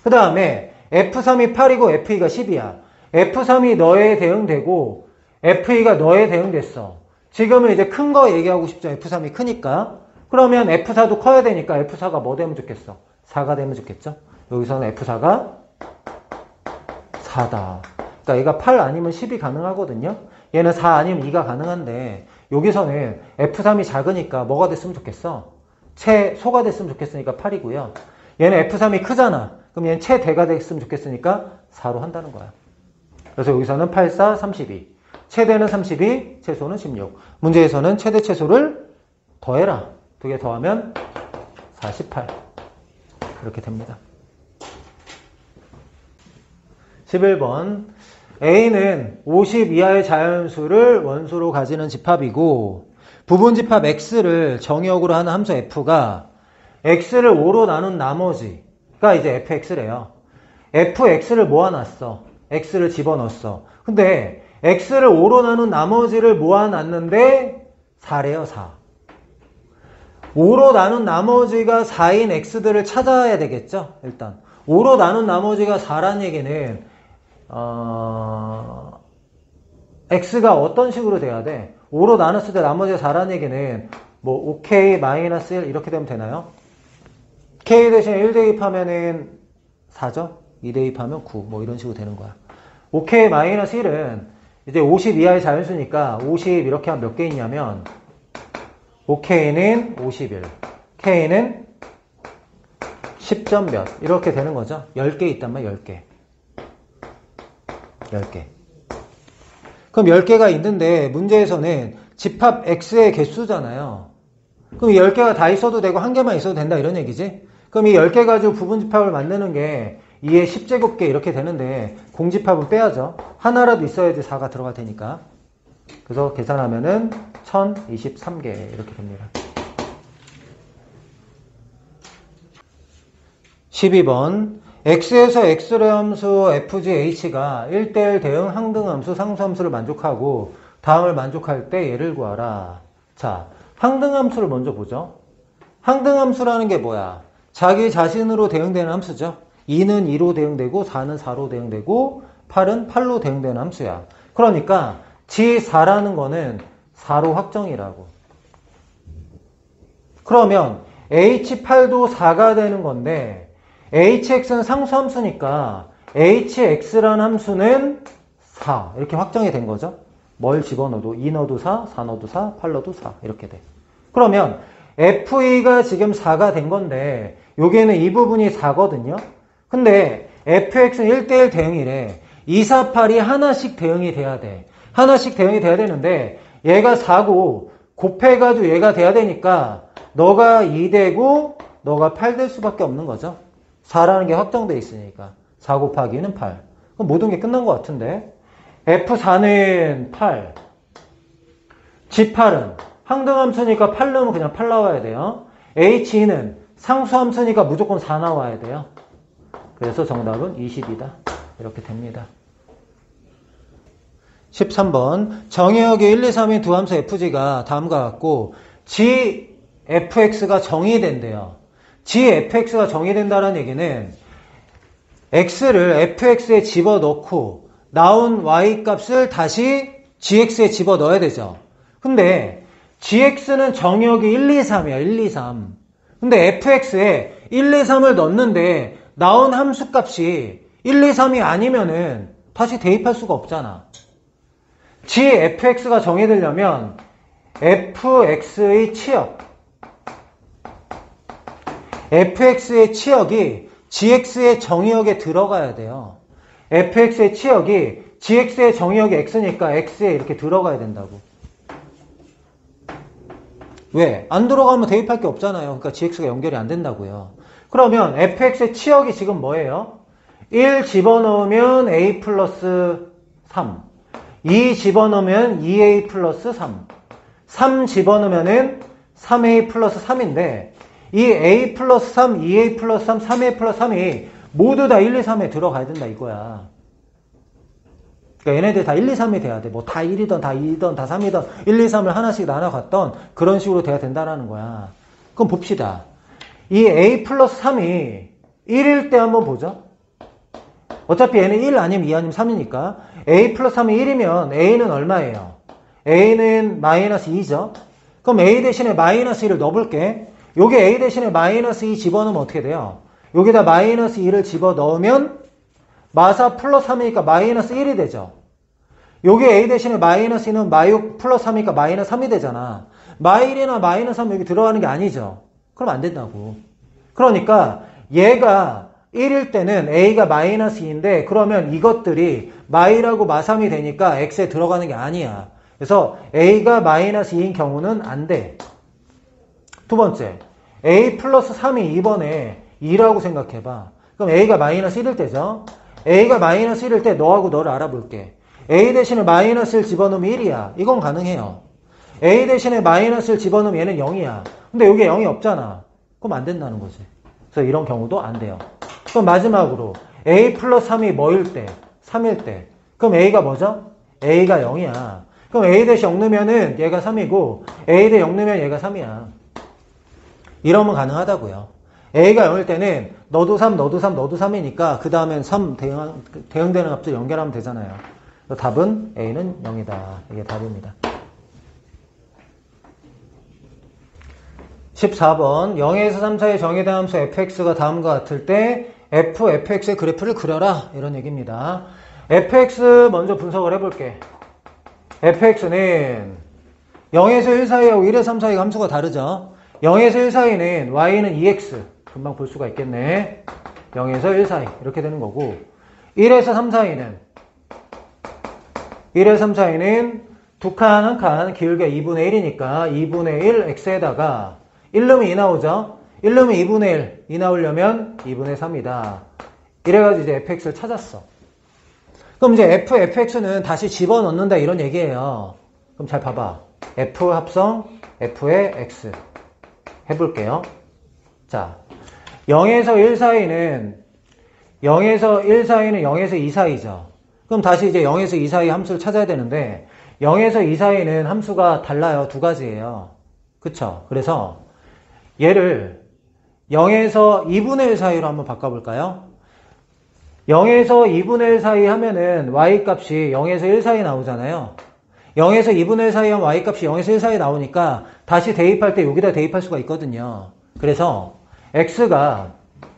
그 다음에 F3이 8이고 F2가 10이야. F3이 너에 대응되고 F2가 너에 대응됐어. 지금은 이제 큰 거 얘기하고 싶죠. F3이 크니까. 그러면 F4도 커야 되니까 F4가 뭐 되면 좋겠어? 4가 되면 좋겠죠. 여기서는 F4가 4다. 그러니까 얘가 8 아니면 10이 가능하거든요. 얘는 4 아니면 2가 가능한데 여기서는 F3이 작으니까 뭐가 됐으면 좋겠어? 최소가 됐으면 좋겠으니까 8이고요. 얘는 F3이 크잖아. 그럼 얘는 최대가 됐으면 좋겠으니까 4로 한다는 거야. 그래서 여기서는 8, 4, 32. 최대는 32, 최소는 16. 문제에서는 최대 최소를 더해라. 두 개 더하면 48. 이렇게 됩니다. 11번 A는 50 이하의 자연수를 원소로 가지는 집합이고 부분집합 X를 정의역으로 하는 함수 F가 X를 5로 나눈 나머지가 이제 FX래요. FX를 모아놨어. X를 집어넣었어. 근데 X를 5로 나눈 나머지를 모아놨는데 4래요. 4. 5로 나눈 나머지가 4인 X들을 찾아야 되겠죠. 일단 5로 나눈 나머지가 4라는 얘기는 X가 어떤 식으로 돼야 돼? 5로 나눴을 때 나머지가 4라는 얘기는 뭐 5K-1 이렇게 되면 되나요? K 대신에 1 대입하면은 4죠? 2 대입하면 9 뭐 이런 식으로 되는 거야. 5K-1은 이제 50 이하의 자연수니까 50 이렇게 하면 몇 개 있냐면 5K는 51, K는 10점 몇 이렇게 되는 거죠. 10개 있단 말이야. 10개. 10개. 그럼 10개가 있는데 문제에서는 집합 X의 개수잖아요. 그럼 이 10개가 다 있어도 되고 한 개만 있어도 된다 이런 얘기지. 그럼 이 10개 가지고 부분집합을 만드는 게 2의 10제곱개 이렇게 되는데 공집합은 빼야죠. 하나라도 있어야지 4가 들어갈 테니까. 그래서 계산하면은 1023개 이렇게 됩니다. 12번 X에서 X의 함수 FGH가 1대1 대응 항등함수 상수함수를 만족하고 다음을 만족할 때 얘를 구하라. 자, 항등함수를 먼저 보죠. 항등함수라는 게 뭐야? 자기 자신으로 대응되는 함수죠. 2는 2로 대응되고 4는 4로 대응되고 8은 8로 대응되는 함수야. 그러니까 G4라는 거는 4로 확정이라고. 그러면 H8도 4가 되는 건데 HX는 상수함수니까 HX라는 함수는 4 이렇게 확정이 된 거죠. 뭘 집어넣어도 2 넣어도 4, 4 넣어도 4, 8 넣어도 4 이렇게 돼. 그러면 FE가 지금 4가 된 건데 여기에는 이 부분이 4거든요. 근데 FX는 1대1 대응이래. 2, 4, 8이 하나씩 대응이 돼야 돼. 하나씩 대응이 돼야 되는데 얘가 4고 곱해가지고 얘가 돼야 되니까 너가 2 되고 너가 8 될 수밖에 없는 거죠. 4라는 게 확정돼 있으니까 4 곱하기는 8. 그럼 모든 게 끝난 것 같은데 F4는 8 G8은 항등함수니까 8 넣으면 그냥 8 나와야 돼요. H2는 상수함수니까 무조건 4 나와야 돼요. 그래서 정답은 20이다. 이렇게 됩니다. 13번 정의역의 1, 2, 3인 두 함수 FG가 다음과 같고 G fx가 정의된대요. gfx가 정의된다는 얘기는 x를 fx에 집어넣고 나온 y 값을 다시 gx에 집어넣어야 되죠. 근데 gx는 정의역이 1, 2, 3이야. 1, 2, 3. 근데 fx에 1, 2, 3을 넣는데 나온 함수 값이 1, 2, 3이 아니면은 다시 대입할 수가 없잖아. gfx가 정의되려면 fx의 치역, fx의 치역이 gx의 정의역에 들어가야 돼요. fx의 치역이 gx의 정의역이 x니까 x에 이렇게 들어가야 된다고. 왜? 안 들어가면 대입할 게 없잖아요. 그러니까 gx가 연결이 안 된다고요. 그러면 fx의 치역이 지금 뭐예요? 1 집어넣으면 a 플러스 3, 2 집어넣으면 2a 플러스 3, 3 집어넣으면 3a 플러스 3인데 이 a 플러스 3, 2a 플러스 3, 3a 플러스 3이 모두 다 1, 2, 3에 들어가야 된다 이거야. 그러니까 얘네들 다 1, 2, 3이 돼야 돼. 뭐 다 1이든 다 2든 다 3이든 1, 2, 3을 하나씩 나눠갔던 그런 식으로 돼야 된다라는 거야. 그럼 봅시다. 이 a 플러스 3이 1일 때 한번 보죠. 어차피 얘는 1 아니면 2 아니면 3이니까 a 플러스 3이 1이면 a는 얼마예요? a는 마이너스 2죠. 그럼 a 대신에 마이너스 1을 넣어볼게. 요게 a 대신에 마이너스 2 집어넣으면 어떻게 돼요? 여기다 마이너스 2를 집어넣으면 마사 플러스 3이니까 마이너스 1이 되죠. 요게 a 대신에 마이너스 2는 마6 플러스 3이니까 마이너스 3이 되잖아. 마1이나 마이너스 3 여기 들어가는 게 아니죠. 그럼 안 된다고. 그러니까 얘가 1일 때는 a가 마이너스 2인데 그러면 이것들이 마1하고 마3이 되니까 x에 들어가는 게 아니야. 그래서 a가 마이너스 2인 경우는 안 돼. 두 번째, a 플러스 3이 이번에 2라고 생각해봐. 그럼 a가 마이너스 1일 때죠. a가 마이너스 1일 때 너하고 너를 알아볼게. a 대신에 마이너스를 집어넣으면 1이야. 이건 가능해요. a 대신에 마이너스를 집어넣으면 얘는 0이야. 근데 여기에 0이 없잖아. 그럼 안 된다는 거지. 그래서 이런 경우도 안 돼요. 그럼 마지막으로 a 플러스 3이 뭐일 때? 3일 때. 그럼 a가 뭐죠? a가 0이야. 그럼 a 대신 0 넣으면은 얘가 3이고 a 대 0 넣으면 얘가 3이야. 이러면 가능하다고요. a가 0일 때는 너도 3, 너도 3, 너도 3이니까 그 다음엔 3 대응되는 값들 연결하면 되잖아요. 답은 a는 0이다. 이게 답입니다. 14번 0에서 3 사이의 정의된 함수 fx가 다음과 같을 때 fx의 그래프를 그려라 이런 얘기입니다. fx 먼저 분석을 해볼게. fx는 0에서 1 사이하고 1에서 3 사이 함수가 다르죠. 0에서 1 사이는 y는 2x 금방 볼 수가 있겠네. 0에서 1 사이 이렇게 되는 거고 1에서 3 사이는 1에서 3 사이는 두 칸 한 칸 기울기가 2분의 1이니까 2분의 1 x에다가 1 넣으면 2 나오죠. 1 넣으면 2분의 1 2 나오려면 2분의 3이다. 이래가지고 이제 fx를 찾았어. 그럼 이제 fx는 다시 집어넣는다 이런 얘기예요. 그럼 잘 봐봐. f 합성 f의 x 해볼게요. 자, 0에서 1 사이는 0에서 2 사이죠. 그럼 다시 이제 0에서 2 사이 함수를 찾아야 되는데 0에서 2 사이는 함수가 달라요. 두 가지예요. 그쵸? 그래서 얘를 0에서 2분의 1 사이로 한번 바꿔볼까요? 0에서 2분의 1 사이 하면은 y값이 0에서 1 사이 나오잖아요. 0에서 2분의 1 사이 하면 y값이 0에서 1 사이 나오니까 다시 대입할 때 여기다 대입할 수가 있거든요. 그래서 x가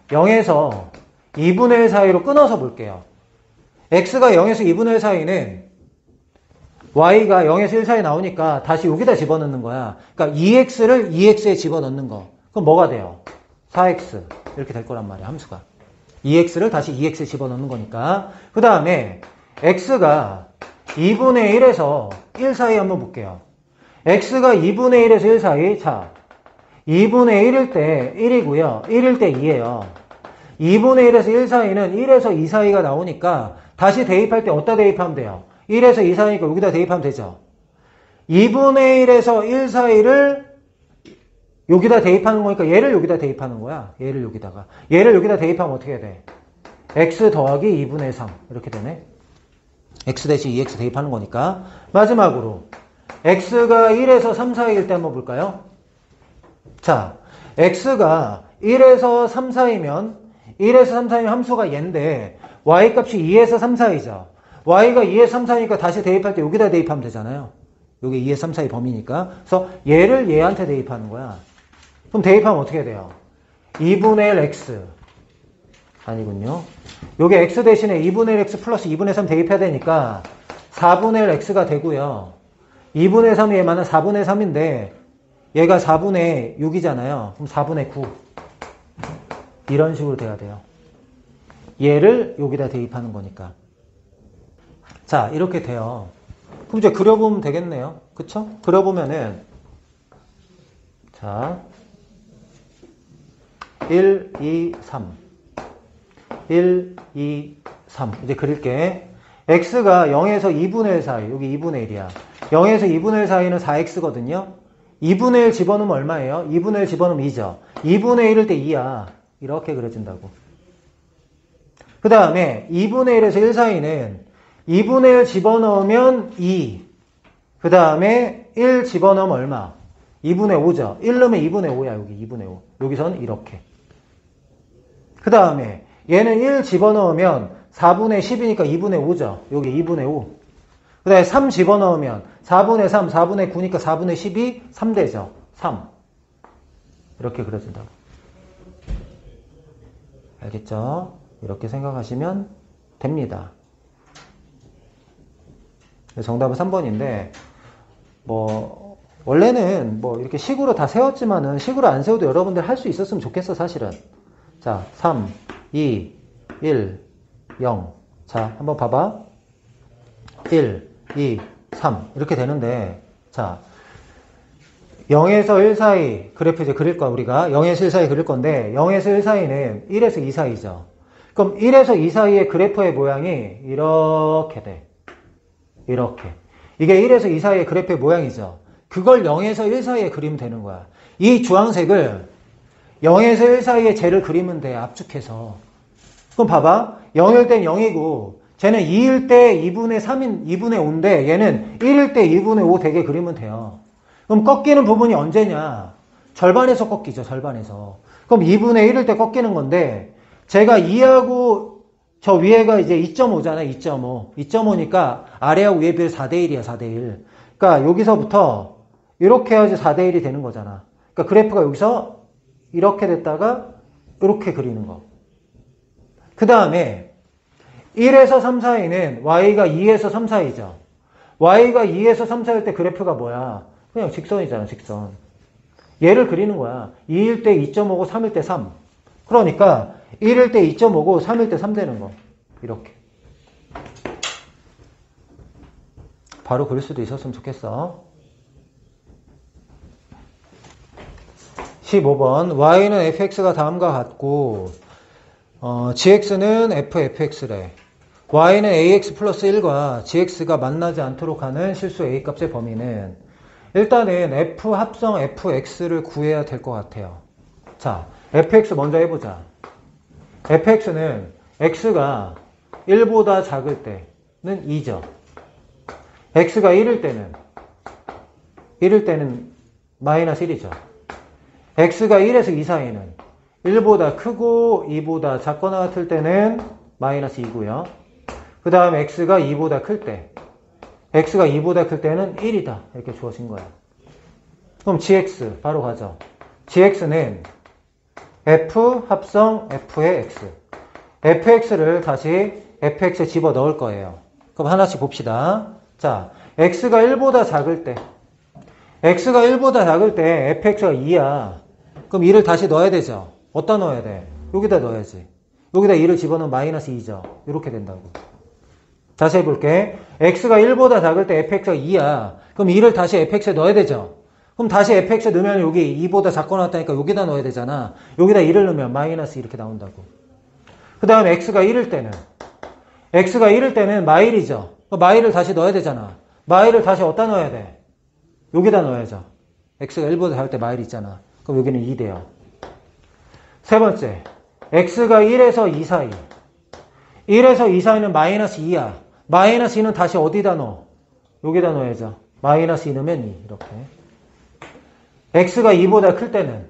0에서 2분의 1 사이로 끊어서 볼게요. x가 0에서 2분의 1 사이는 y가 0에서 1 사이 나오니까 다시 여기다 집어넣는 거야. 그러니까 2x를 2x에 집어넣는 거. 그럼 뭐가 돼요? 4x 이렇게 될 거란 말이야. 함수가. 2x를 다시 2x에 집어넣는 거니까. 그 다음에 x가 2분의 1에서 1 사이 한번 볼게요. x가 2분의 1에서 1 사이. 자, 2분의 1일 때 1이고요. 1일 때 2예요. 2분의 1에서 1 사이는 1에서 2 사이가 나오니까 다시 대입할 때 어디다 대입하면 돼요? 1에서 2 사이니까 여기다 대입하면 되죠. 2분의 1에서 1 사이를 여기다 대입하는 거니까 얘를 여기다 대입하는 거야. 얘를 여기다 대입하면 어떻게 돼? x 더하기 2분의 3 이렇게 되네. x 대신 2x 대입하는 거니까. 마지막으로 x가 1에서 3 사이일 때 한번 볼까요? 자, x가 1에서 3 사이면 1에서 3 사이면 함수가 얘인데 y값이 2에서 3 사이죠. y가 2에서 3 사이니까 다시 대입할 때 여기다 대입하면 되잖아요. 여기 2에서 3 사이 범위니까. 그래서 얘를 얘한테 대입하는 거야. 그럼 대입하면 어떻게 돼요? 2분의 1 x 아니군요. 요게 x 대신에 2분의 1 x 플러스 2분의 3 대입해야 되니까 4분의 1 x가 되고요. 2분의 3이 얘만은 4분의 3인데 얘가 4분의 6이잖아요. 그럼 4분의 9 이런 식으로 돼야 돼요. 얘를 여기다 대입하는 거니까. 자, 이렇게 돼요. 그럼 이제 그려보면 되겠네요. 그쵸? 그려보면은 자 1, 2, 3 1, 2, 3 이제 그릴게. x가 0에서 2분의 1 사이, 여기 2분의 1이야. 0에서 2분의 1 사이는 4x거든요. 2분의 1 집어넣으면 얼마예요? 2분의 1 집어넣으면 2죠. 2분의 1일 때 2야. 이렇게 그려진다고. 그 다음에 2분의 1에서 1 사이는 2분의 1 집어넣으면 2. 그 다음에 1 집어넣으면 얼마? 2분의 5죠. 1 넣으면 2분의 5야. 여기 2분의 5. 여기서는 이렇게. 그 다음에 얘는 1 집어넣으면 4분의 10이니까 2분의 5죠. 여기 2분의 5. 그 다음에 3 집어넣으면 4분의 3, 4분의 9니까 4분의 12, 3되죠. 3. 이렇게 그려진다고. 알겠죠? 이렇게 생각하시면 됩니다. 정답은 3번인데, 원래는 이렇게 식으로 다 세웠지만은, 식으로 안 세워도 여러분들 할 수 있었으면 좋겠어, 사실은. 자, 3, 2, 1, 0. 자, 한번 봐봐. 1, 2, 3. 이렇게 되는데, 자, 0에서 1 사이, 그래프 이제 그릴 거야, 우리가. 0에서 1 사이 그릴 건데, 0에서 1 사이는 1에서 2 사이죠. 그럼 1에서 2 사이의 그래프의 모양이 이렇게 돼. 이렇게. 이게 1에서 2 사이의 그래프의 모양이죠. 그걸 0에서 1 사이에 그리면 되는 거야. 이 주황색을 0에서 1 사이에 쟤를 그리면 돼, 압축해서. 그럼 봐봐. 0일 땐 0이고, 쟤는 2일 때 2분의 3인 2분의 5인데, 얘는 1일 때 2분의 5 되게 그리면 돼요. 그럼 꺾이는 부분이 언제냐? 절반에서 꺾이죠, 절반에서. 그럼 2분의 1일 때 꺾이는 건데, 제가 2하고 저 위에가 이제 2.5잖아요, 2.5. 2.5니까 아래하고 위에 비율 4대1이야, 4대1. 그러니까 여기서부터 이렇게 해야지 4대1이 되는 거잖아. 그러니까 그래프가 여기서 이렇게 됐다가 이렇게 그리는 거. 그 다음에 1에서 3 사이는 y가 2에서 3 사이죠. y가 2에서 3 사이일 때 그래프가 뭐야? 그냥 직선이잖아, 직선. 얘를 그리는 거야. 2일 때 2.5고 3일 때 3. 그러니까 1일 때 2.5고 3일 때 3 되는 거. 이렇게. 바로 그릴 수도 있었으면 좋겠어. 15번. y는 fx가 다음과 같고 gx는 fx래. y는 ax 플러스 1과 gx가 만나지 않도록 하는 실수 a값의 범위는 일단은 f 합성 fx를 구해야 될 것 같아요. 자, fx 먼저 해보자. fx는 x가 1보다 작을 때는 2죠. x가 1일 때는 마이너스 1이죠. x가 1에서 2 사이는 1보다 크고 2보다 작거나 같을 때는 마이너스 2고요. 그 다음에 x가 2보다 클 때, x가 2보다 클 때는 1이다. 이렇게 주어진 거야. 그럼 gx 바로 가죠. gx는 f 합성 f의 x. fx를 다시 fx에 집어 넣을 거예요. 그럼 하나씩 봅시다. 자, x가 1보다 작을 때, x가 1보다 작을 때 fx가 2야. 그럼 2를 다시 넣어야 되죠. 어디다 넣어야 돼? 여기다 넣어야지. 여기다 2를 집어넣으면 마이너스 2죠. 이렇게 된다고. 다시 해볼게. x가 1보다 작을 때 fx가 2야. 그럼 2를 다시 fx에 넣어야 되죠. 그럼 다시 fx에 넣으면 여기 2보다 작거나 같다니까 여기다 넣어야 되잖아. 여기다 2를 넣으면 마이너스 이렇게 나온다고. 그 다음에 x가 1일 때는 마일이죠. 마일을 다시 넣어야 되잖아. 마일을 다시 어디다 넣어야 돼? 여기다 넣어야죠. x가 1보다 작을 때 마일이 있잖아. 그럼 여기는 2 돼요. 세 번째, x가 1에서 2 사이. 1에서 2 사이는 마이너스 2야. 마이너스 2는 다시 어디다 넣어? 여기다 넣어야죠. 마이너스 2 넣으면 2. 이렇게. x가 2보다 클 때는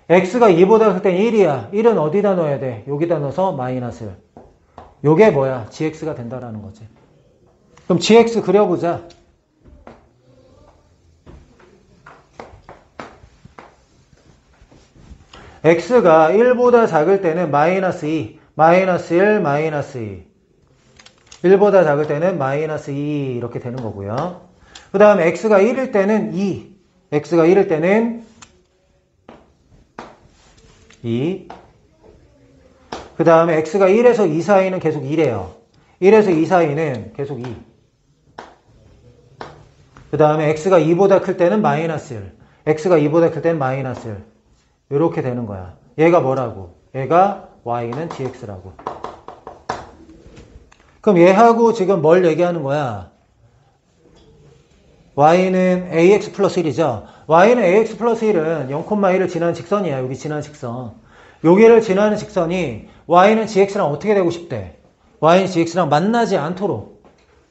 x가 2보다 클 때는 1이야. 1은 어디다 넣어야 돼? 여기다 넣어서 마이너스. 요게 뭐야? gx가 된다라는 거지. 그럼 gx 그려보자. x가 1보다 작을 때는 마이너스 2, 마이너스 1, 마이너스 2. 1보다 작을 때는 마이너스 2 이렇게 되는 거고요. 그 다음에 x가 1일 때는 2, x가 1일 때는 2. 그 다음에 x가 1에서 2 사이는 계속 1이에요. 1에서 2 사이는 계속 2. 그 다음에 x가 2보다 클 때는 마이너스 1. x가 2보다 클 때는 마이너스 1. 이렇게 되는 거야. 얘가 뭐라고? 얘가 y는 gx라고. 그럼 얘하고 지금 뭘 얘기하는 거야? y는 ax 플러스 1이죠. y는 ax 플러스 1은 0,1을 지나는 직선이야. 여기 지나는 직선. 여기를 지나는 직선이 y는 gx랑 어떻게 되고 싶대? y는 gx랑 만나지 않도록.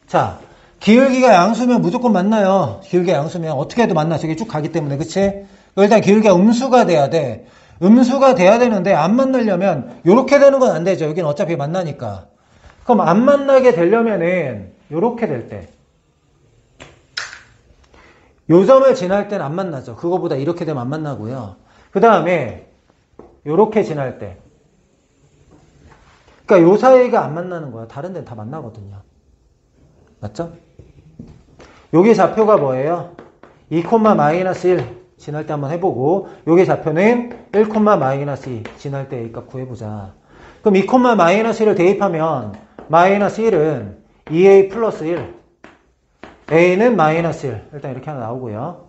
자, 기울기가 양수면 무조건 만나요. 기울기가 양수면 어떻게 해도 만나. 저기 쭉 가기 때문에. 그치? 일단 기울기가 음수가 돼야 돼. 음수가 돼야 되는데 안 만나려면 이렇게 되는 건 안 되죠. 여기는 어차피 만나니까. 그럼 안 만나게 되려면은 이렇게 될 때. 요 점을 지날 때는 안 만나죠. 그거보다 이렇게 되면 안 만나고요. 그 다음에 요렇게 지날 때. 그러니까 요 사이가 안 만나는 거야. 다른 데는 다 만나거든요. 맞죠? 여기 좌표가 뭐예요? 2, 마이너스 1 지날 때 한번 해보고, 여기 좌표는 1, 마이너스 2 지날 때 A값 구해보자. 그럼 2, 마이너스 1을 대입하면 마이너스 1은 2A 플러스 1, A는 마이너스 1. 일단 이렇게 하나 나오고요.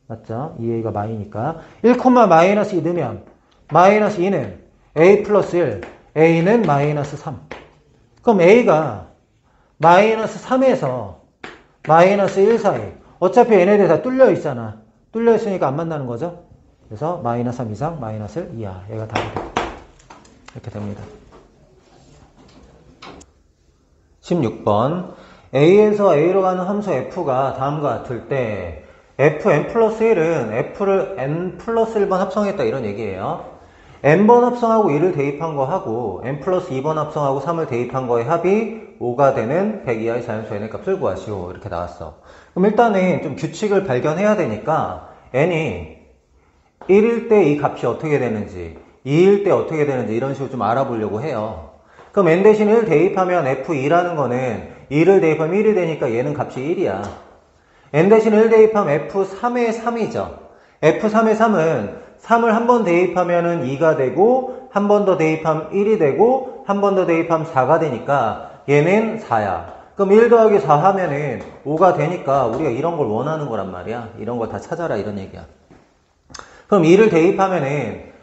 맞죠? 2A가 마이니까. 1, 마이너스 2 넣으면 마이너스 2는 A 플러스 1, A는 마이너스 3. 그럼 A가 마이너스 3에서 마이너스 1 사이. 어차피 얘네들 다 뚫려 있잖아. 뚫려 있으니까 안 만나는 거죠. 그래서 마이너스 3 이상, 마이너스 1 이하. 얘가 답이 돼. 이렇게 됩니다. 16번. A에서 A로 가는 함수 F가 다음과 같을 때 Fn 플러스 1은 F를 n 플러스 1번 합성했다 이런 얘기예요. n번 합성하고 1을 대입한 거 하고 n 플러스 2번 합성하고 3을 대입한 거의 합이 5가 되는 100 이하의 자연수 n의 값을 구하시오. 이렇게 나왔어. 그럼 일단은 좀 규칙을 발견해야 되니까 n이 1일 때 이 값이 어떻게 되는지 2일 때 어떻게 되는지 이런 식으로 좀 알아보려고 해요. 그럼 n 대신 1 대입하면 f2라는 거는 2를 대입하면 1이 되니까 얘는 값이 1이야. n 대신 1 대입하면 f3의 3이죠. f3의 3은 3을 한 번 대입하면 2가 되고 한 번 더 대입하면 1이 되고 한 번 더 대입하면 4가 되니까 얘는 4야. 그럼 1 더하기 4 하면은 5가 되니까 우리가 이런 걸 원하는 거란 말이야. 이런 걸 다 찾아라 이런 얘기야. 그럼 2를 대입하면은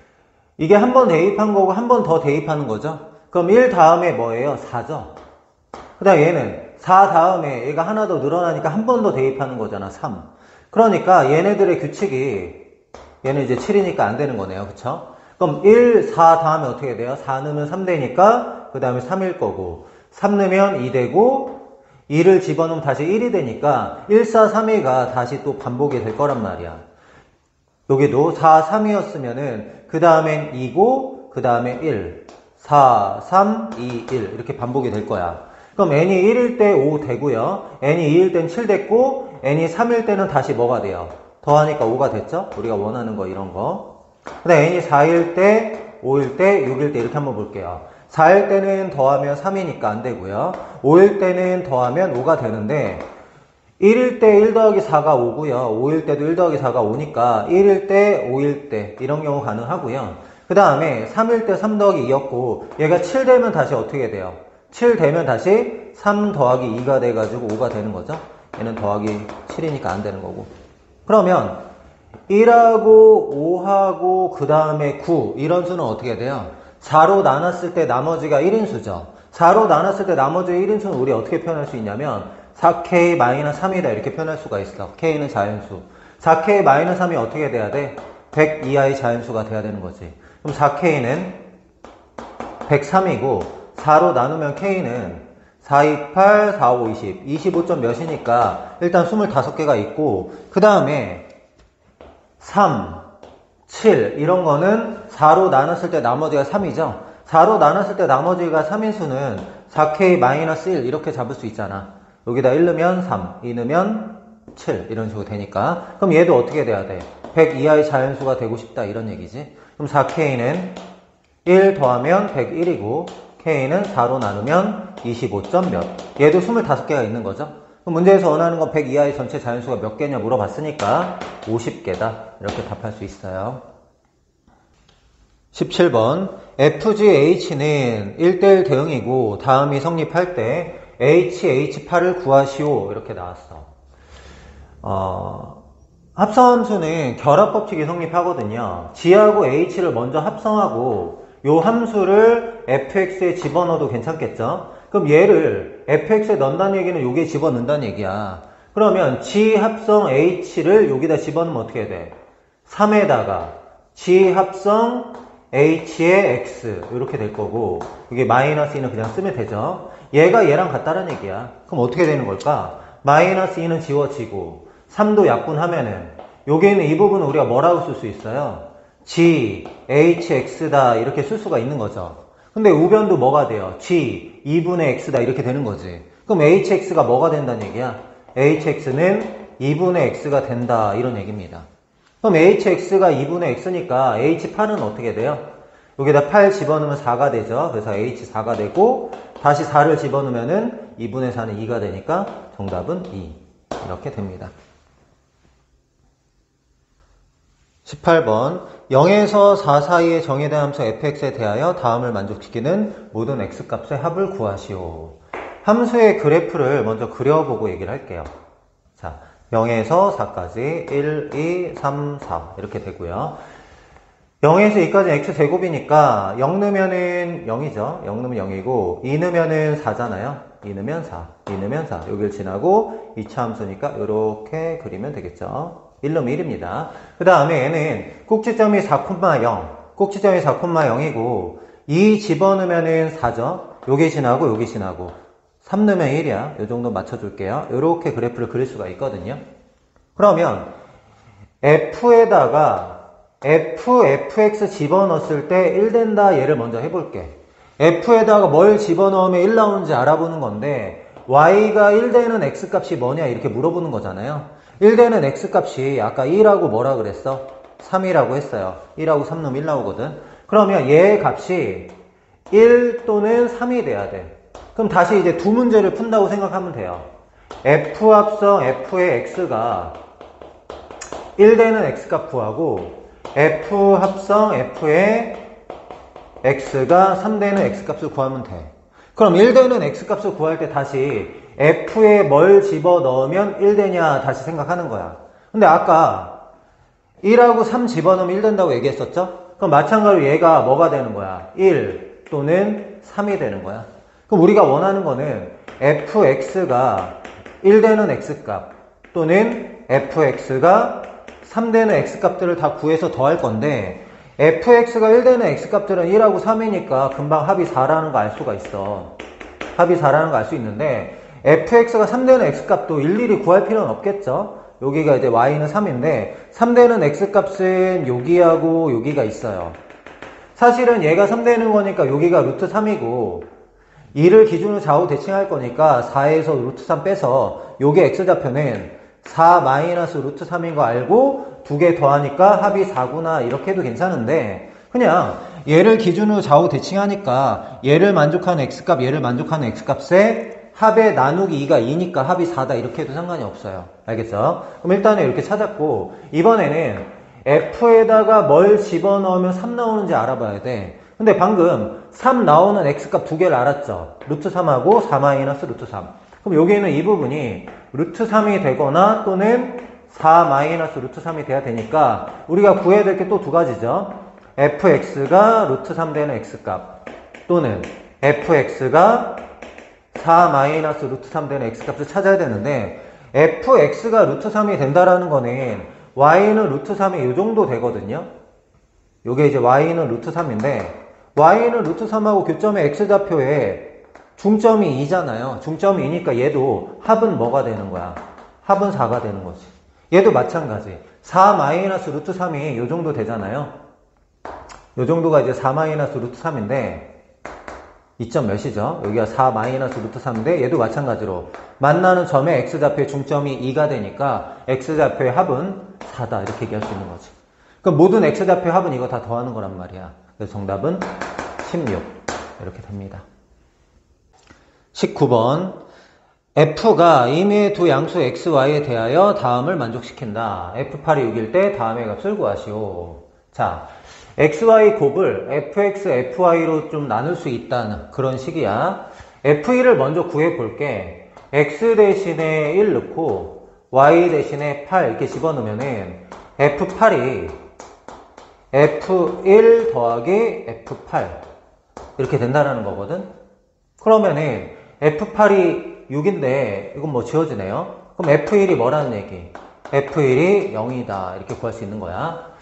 이게 한 번 대입한 거고 한 번 더 대입하는 거죠. 그럼 1 다음에 뭐예요? 4죠. 그 다음 얘는 4 다음에 얘가 하나 더 늘어나니까 한 번 더 대입하는 거잖아. 3. 그러니까 얘네들의 규칙이 얘는 이제 7이니까 안 되는 거네요. 그쵸? 그럼 1, 4 다음에 어떻게 돼요? 4 넣으면 3 되니까 그 다음에 3일 거고 3 넣으면 2 되고 2를 집어넣으면 다시 1이 되니까 1, 4, 3, 2가 다시 또 반복이 될 거란 말이야. 여기도 4, 3이었으면은 그 다음엔 2고 그 다음에 1, 4, 3, 2, 1 이렇게 반복이 될 거야. 그럼 n이 1일 때 5 되고요. n이 2일 땐 7 됐고 n이 3일 때는 다시 뭐가 돼요? 더하니까 5가 됐죠? 우리가 원하는 거 이런 거. 그 다음에 n이 4일 때, 5일 때, 6일 때 이렇게 한번 볼게요. 4일 때는 더하면 3이니까 안 되고요. 5일 때는 더하면 5가 되는데 1일 때 1 더하기 4가 5고요. 5일 때도 1 더하기 4가 5니까 1일 때, 5일 때 이런 경우 가능하고요. 그 다음에 3일 때 3 더하기 2였고 얘가 7 되면 다시 어떻게 돼요? 7 되면 다시 3 더하기 2가 돼가지고 5가 되는 거죠. 얘는 더하기 7이니까 안 되는 거고. 그러면 1하고 5하고 그 다음에 9 이런 수는 어떻게 돼요? 4로 나눴을 때 나머지가 1인수죠. 4로 나눴을 때 나머지 1인수는 우리 어떻게 표현할 수 있냐면 4k-3이다 이렇게 표현할 수가 있어. k는 자연수. 4k-3이 어떻게 돼야 돼? 100 이하의 자연수가 돼야 되는 거지. 그럼 4k는 103이고 4로 나누면 k는 4, 2, 8, 4, 5, 20. 25점 몇이니까 일단 25개가 있고 그 다음에 3, 7 이런 거는 4로 나눴을 때 나머지가 3이죠. 4로 나눴을 때 나머지가 3인 수는 4K-1 이렇게 잡을 수 있잖아. 여기다 1 넣으면 3, 2 넣으면 7 이런 식으로 되니까 그럼 얘도 어떻게 돼야 돼? 100 이하의 자연수가 되고 싶다 이런 얘기지. 그럼 4K는 1 더하면 101이고 K는 4로 나누면 25점 몇. 얘도 25개가 있는 거죠. 그럼 문제에서 원하는 건 100 이하의 전체 자연수가 몇 개냐 물어봤으니까 50개다 이렇게 답할 수 있어요. 17번 FGH는 1대1 대응이고 다음이 성립할 때 HH8을 구하시오 이렇게 나왔어. 합성함수는 결합법칙이 성립하거든요. G하고 H를 먼저 합성하고 요 함수를 fx에 집어넣어도 괜찮겠죠? 그럼 얘를 fx에 넣는다는 얘기는 여기에 집어넣는다는 얘기야. 그러면 G 합성 H를 여기다 집어넣으면 어떻게 돼? 3에다가 G 합성 H의 X 이렇게 될 거고 여기 마이너스 2는 그냥 쓰면 되죠. 얘가 얘랑 같다는 얘기야. 그럼 어떻게 되는 걸까? 마이너스 2는 지워지고 3도 약분하면은 여기에는 이 부분은 우리가 뭐라고 쓸 수 있어요? G, HX다 이렇게 쓸 수가 있는 거죠. 근데 우변도 뭐가 돼요? G, 2분의 X다 이렇게 되는 거지. 그럼 HX가 뭐가 된다는 얘기야? HX는 2분의 X가 된다 이런 얘기입니다. 그럼 HX가 2분의 X니까 H8은 어떻게 돼요? 여기다 8 집어넣으면 4가 되죠. 그래서 H4가 되고 다시 4를 집어넣으면 2분의 4는 2가 되니까 정답은 2 이렇게 됩니다. 18번 0에서 4 사이의 정의된 함수 fx에 대하여 다음을 만족시키는 모든 x값의 합을 구하시오. 함수의 그래프를 먼저 그려보고 얘기를 할게요. 자, 0에서 4까지 1, 2, 3, 4 이렇게 되고요. 0에서 2까지 x제곱이니까 0 넣으면은 0이죠. 0 넣으면 0이고 2 넣으면은 4잖아요. 2 넣으면 4, 2 넣으면 4 여기를 지나고 2차 함수니까 이렇게 그리면 되겠죠. 1 넣으면 1입니다. 그 다음에 얘는 꼭지점이 4,0 꼭지점이 4,0이고 2 집어넣으면은 4죠. 여기 지나고 여기 지나고 3 넣으면 1이야. 이 정도 맞춰줄게요. 이렇게 그래프를 그릴 수가 있거든요. 그러면 F에다가 fx 집어넣었을 때 1 된다 얘를 먼저 해볼게. F에다가 뭘 집어넣으면 1 나오는지 알아보는 건데 y가 1 되는 x값이 뭐냐 이렇게 물어보는 거잖아요. 1 되는 x값이 아까 2라고 뭐라 그랬어? 3이라고 했어요. 1하고 3 넣으면 1 나오거든. 그러면 얘 값이 1 또는 3이 돼야 돼. 그럼 다시 이제 두 문제를 푼다고 생각하면 돼요. f 합성 f의 x가 1 되는 x값 구하고 f 합성 f의 x가 3 되는 x값을 구하면 돼. 그럼 1 되는 x값을 구할 때 다시 f에 뭘 집어넣으면 1 되냐 다시 생각하는 거야. 근데 아까 1하고 3 집어넣으면 1 된다고 얘기했었죠? 그럼 마찬가지로 얘가 뭐가 되는 거야? 1 또는 3이 되는 거야. 그럼 우리가 원하는 거는 fx가 1 되는 x값 또는 fx가 3 되는 x값들을 다 구해서 더할 건데 fx가 1 되는 x값들은 1하고 3이니까 금방 합이 4라는 거 알 수가 있어. 합이 4라는 거 알 수 있는데 fx가 3 되는 x값도 일일이 구할 필요는 없겠죠. 여기가 이제 y는 3인데 3 되는 x값은 여기하고 여기가 있어요. 사실은 얘가 3 되는 거니까 여기가 루트 3이고 2를 기준으로 좌우 대칭할 거니까 4에서 루트 3 빼서 요게 x좌표는 4 마이너스 루트 3인 거 알고 2개 더하니까 합이 4구나 이렇게 해도 괜찮은데 그냥 얘를 기준으로 좌우 대칭하니까 얘를 만족하는 x값 얘를 만족하는 x값에 합의 나누기 2가 2니까 합이 4다 이렇게 해도 상관이 없어요. 알겠죠? 그럼 일단은 이렇게 찾았고 이번에는 f에다가 뭘 집어넣으면 3 나오는지 알아봐야 돼. 근데 방금 3 나오는 x값 두 개를 알았죠? 루트 3하고 4 마이너스 루트 3. 그럼 여기는 이 부분이 루트 3이 되거나 또는 4 마이너스 루트 3이 돼야 되니까 우리가 구해야 될 게 또 두 가지죠. fx가 루트 3 되는 x값 또는 fx가 4 마이너스 루트 3 되는 x값을 찾아야 되는데 fx가 루트 3이 된다라는 거는 y는 루트 3이 이 정도 되거든요. 요게 이제 y는 루트 3인데 y는 루트 3하고 교점의 x좌표에 중점이 2잖아요. 중점이 2니까 얘도 합은 뭐가 되는 거야? 합은 4가 되는 거지. 얘도 마찬가지. 4 마이너스 루트 3이 요 정도 되잖아요. 요 정도가 이제 4 마이너스 루트 3인데 2점 몇이죠? 여기가 4 마이너스 루트 3인데 얘도 마찬가지로 만나는 점의 x좌표의 중점이 2가 되니까 x좌표의 합은 4다 이렇게 얘기할 수 있는 거지. 그럼 모든 x좌표의 합은 이거 다 더하는 거란 말이야. 그래서 정답은 16 이렇게 됩니다. 19번 f가 임의의 두 양수 xy에 대하여 다음을 만족시킨다. f8이 6일 때 다음의 값을 구하시오. 자, xy 곱을 fx, fy로 좀 나눌 수 있다는 그런 식이야. f1을 먼저 구해볼게. x 대신에 1 넣고 y 대신에 8 이렇게 집어넣으면은 f8이 f1 더하기 f8 이렇게 된다는 거거든. 그러면은 f8이 6인데 이건 뭐 지워지네요. 그럼 f1이 뭐라는 얘기? f1이 0이다 이렇게 구할 수 있는 거야.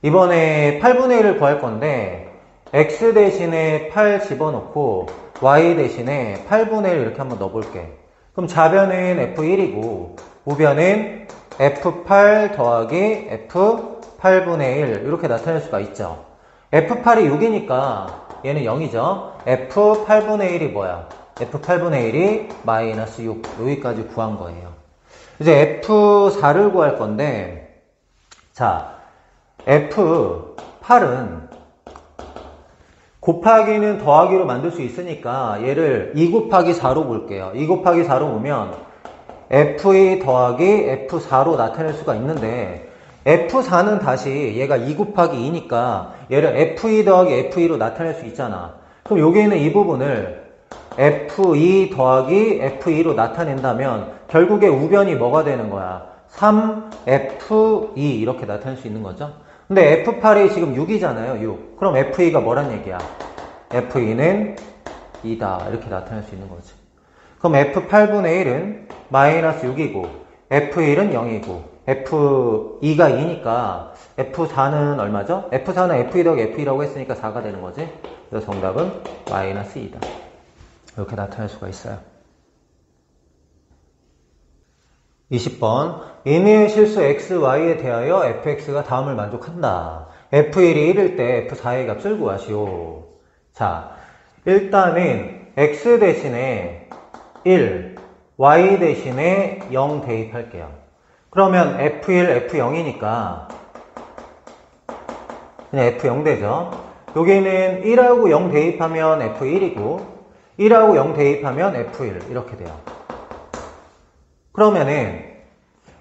이번에 8분의 1을 구할 건데 x 대신에 8 집어넣고 y 대신에 8분의 1 이렇게 한번 넣어볼게. 그럼 좌변은 f1이고 우변은 f8 더하기 f8분의 1 이렇게 나타낼 수가 있죠. f8이 6이니까 얘는 0이죠. f8분의 1이 뭐야? f8분의 1이 마이너스 6 여기까지 구한 거예요. 이제 f4를 구할 건데 자 f8은 곱하기는 더하기로 만들 수 있으니까 얘를 2 곱하기 4로 볼게요. 2 곱하기 4로 보면 f2 더하기 f4로 나타낼 수가 있는데 f4는 다시 얘가 2 곱하기 2니까 얘를 f2 더하기 f2로 나타낼 수 있잖아. 그럼 여기 있는 이 부분을 f2 더하기 f2로 나타낸다면 결국에 우변이 뭐가 되는 거야? 3f2 이렇게 나타낼 수 있는 거죠. 근데 f8이 지금 6이잖아요. 6. 그럼 f2가 뭐란 얘기야? f2는 2다 이렇게 나타낼 수 있는 거지. 그럼 f8분의 1은 마이너스 6이고 f1은 0이고 f2가 2니까 f4는 얼마죠? f4는 f2 더하기 f2라고 했으니까 4가 되는 거지. 그래서 정답은 마이너스 2다 이렇게 나타낼 수가 있어요. 20번 임의의 실수 xy에 대하여 fx가 다음을 만족한다. f1이 1일 때 f4의 값을 구하시오. 자, 일단은 x 대신에 1, y 대신에 0 대입할게요. 그러면 f1, f0이니까 그냥 f0 되죠. 여기는 1하고 0 대입하면 f1이고 1하고 0 대입하면 f1 이렇게 돼요. 그러면은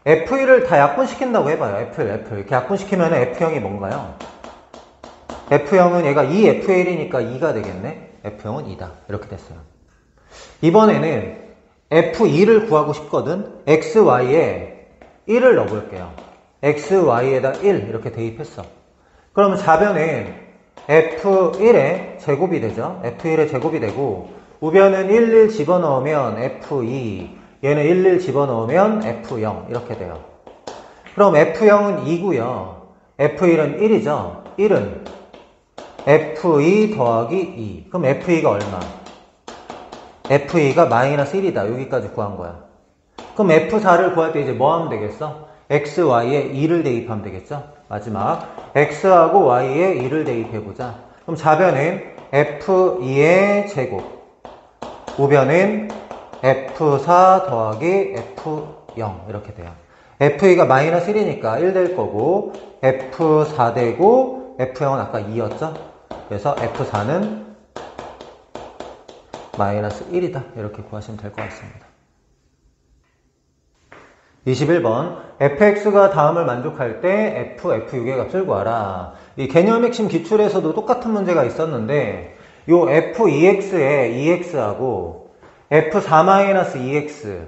f1을 다 약분시킨다고 해봐요. f1 이렇게 약분시키면 f0이 뭔가요? f0은 얘가 2f1이니까 2가 되겠네. f0은 2다 이렇게 됐어요. 이번에는 f2를 구하고 싶거든. xy에 1을 넣어볼게요. xy에다 1 이렇게 대입했어. 그러면 좌변은 f1의 제곱이 되죠. f1의 제곱이 되고 우변은 1, 1 집어넣으면 f2 얘는 1, 1 집어넣으면 f0 이렇게 돼요. 그럼 f0은 2고요. f1은 1이죠. 1은 f2 더하기 2. 그럼 f2가 얼마? f2가 마이너스 1이다. 여기까지 구한 거야. 그럼 f4를 구할 때 이제 뭐 하면 되겠어? x, y에 2를 대입하면 되겠죠? 마지막 x하고 y에 2를 대입해보자. 그럼 좌변은 f2의 제곱 우변은 f4 더하기 f0 이렇게 돼요. f2가 마이너스 1이니까 1 될 거고 f4 되고 f0은 아까 2였죠? 그래서 f4는 마이너스 1이다 이렇게 구하시면 될 것 같습니다. 21번 fx가 다음을 만족할 때 f6의 값을 구하라. 이 개념 핵심 기출에서도 똑같은 문제가 있었는데 요 f2x에 2x하고 f4-2x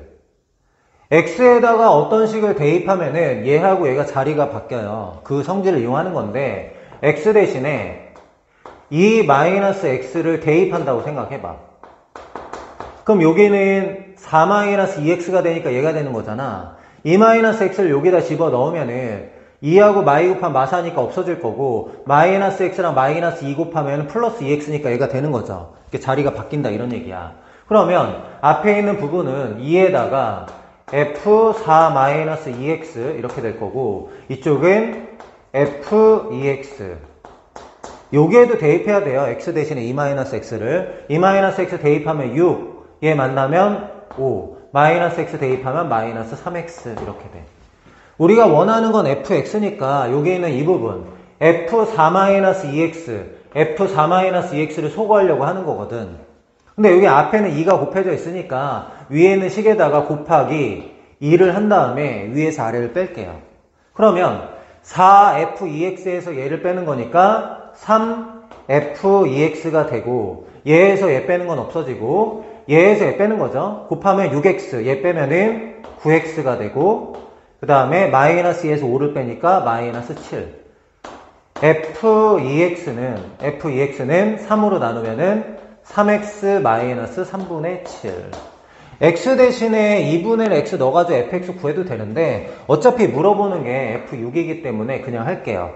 x에다가 어떤 식을 대입하면은 얘하고 얘가 자리가 바뀌어요. 그 성질을 이용하는 건데 x 대신에 2-x를 대입한다고 생각해봐. 그럼 여기는 4-2x가 되니까 얘가 되는 거잖아. 2-x를 여기다 집어 넣으면은 2하고 마이 곱하면 마사니까 없어질 거고 마이너스 x랑 마이너스 2 곱하면 플러스 2x니까 얘가 되는 거죠. 이렇게 자리가 바뀐다 이런 얘기야. 그러면 앞에 있는 부분은 2에다가 f4-2x 이렇게 될 거고 이쪽은 f2x 여기에도 대입해야 돼요. x 대신에 2-x를 2-x 대입하면 6 얘 만나면 5 -x 대입하면 -3x 이렇게 돼. 우리가 원하는 건 fx니까 여기 있는 이 부분 f4-2x f4-2x를 소거하려고 하는 거거든. 근데 여기 앞에는 2가 곱해져 있으니까 위에 있는 식에다가 곱하기 2를 한 다음에 위에서 아래를 뺄게요. 그러면 4f2x에서 얘를 빼는 거니까 3f2x가 되고 얘에서 얘 빼는 건 없어지고 얘에서 얘 빼는 거죠. 곱하면 6x 얘 빼면은 9x가 되고 그 다음에 -2에서 5를 빼니까 -7 f2x는 3으로 나누면은 3x - 3분의 7 x 대신에 2분의 x 넣어가지고 fx 구해도 되는데 어차피 물어보는 게 f6이기 때문에 그냥 할게요.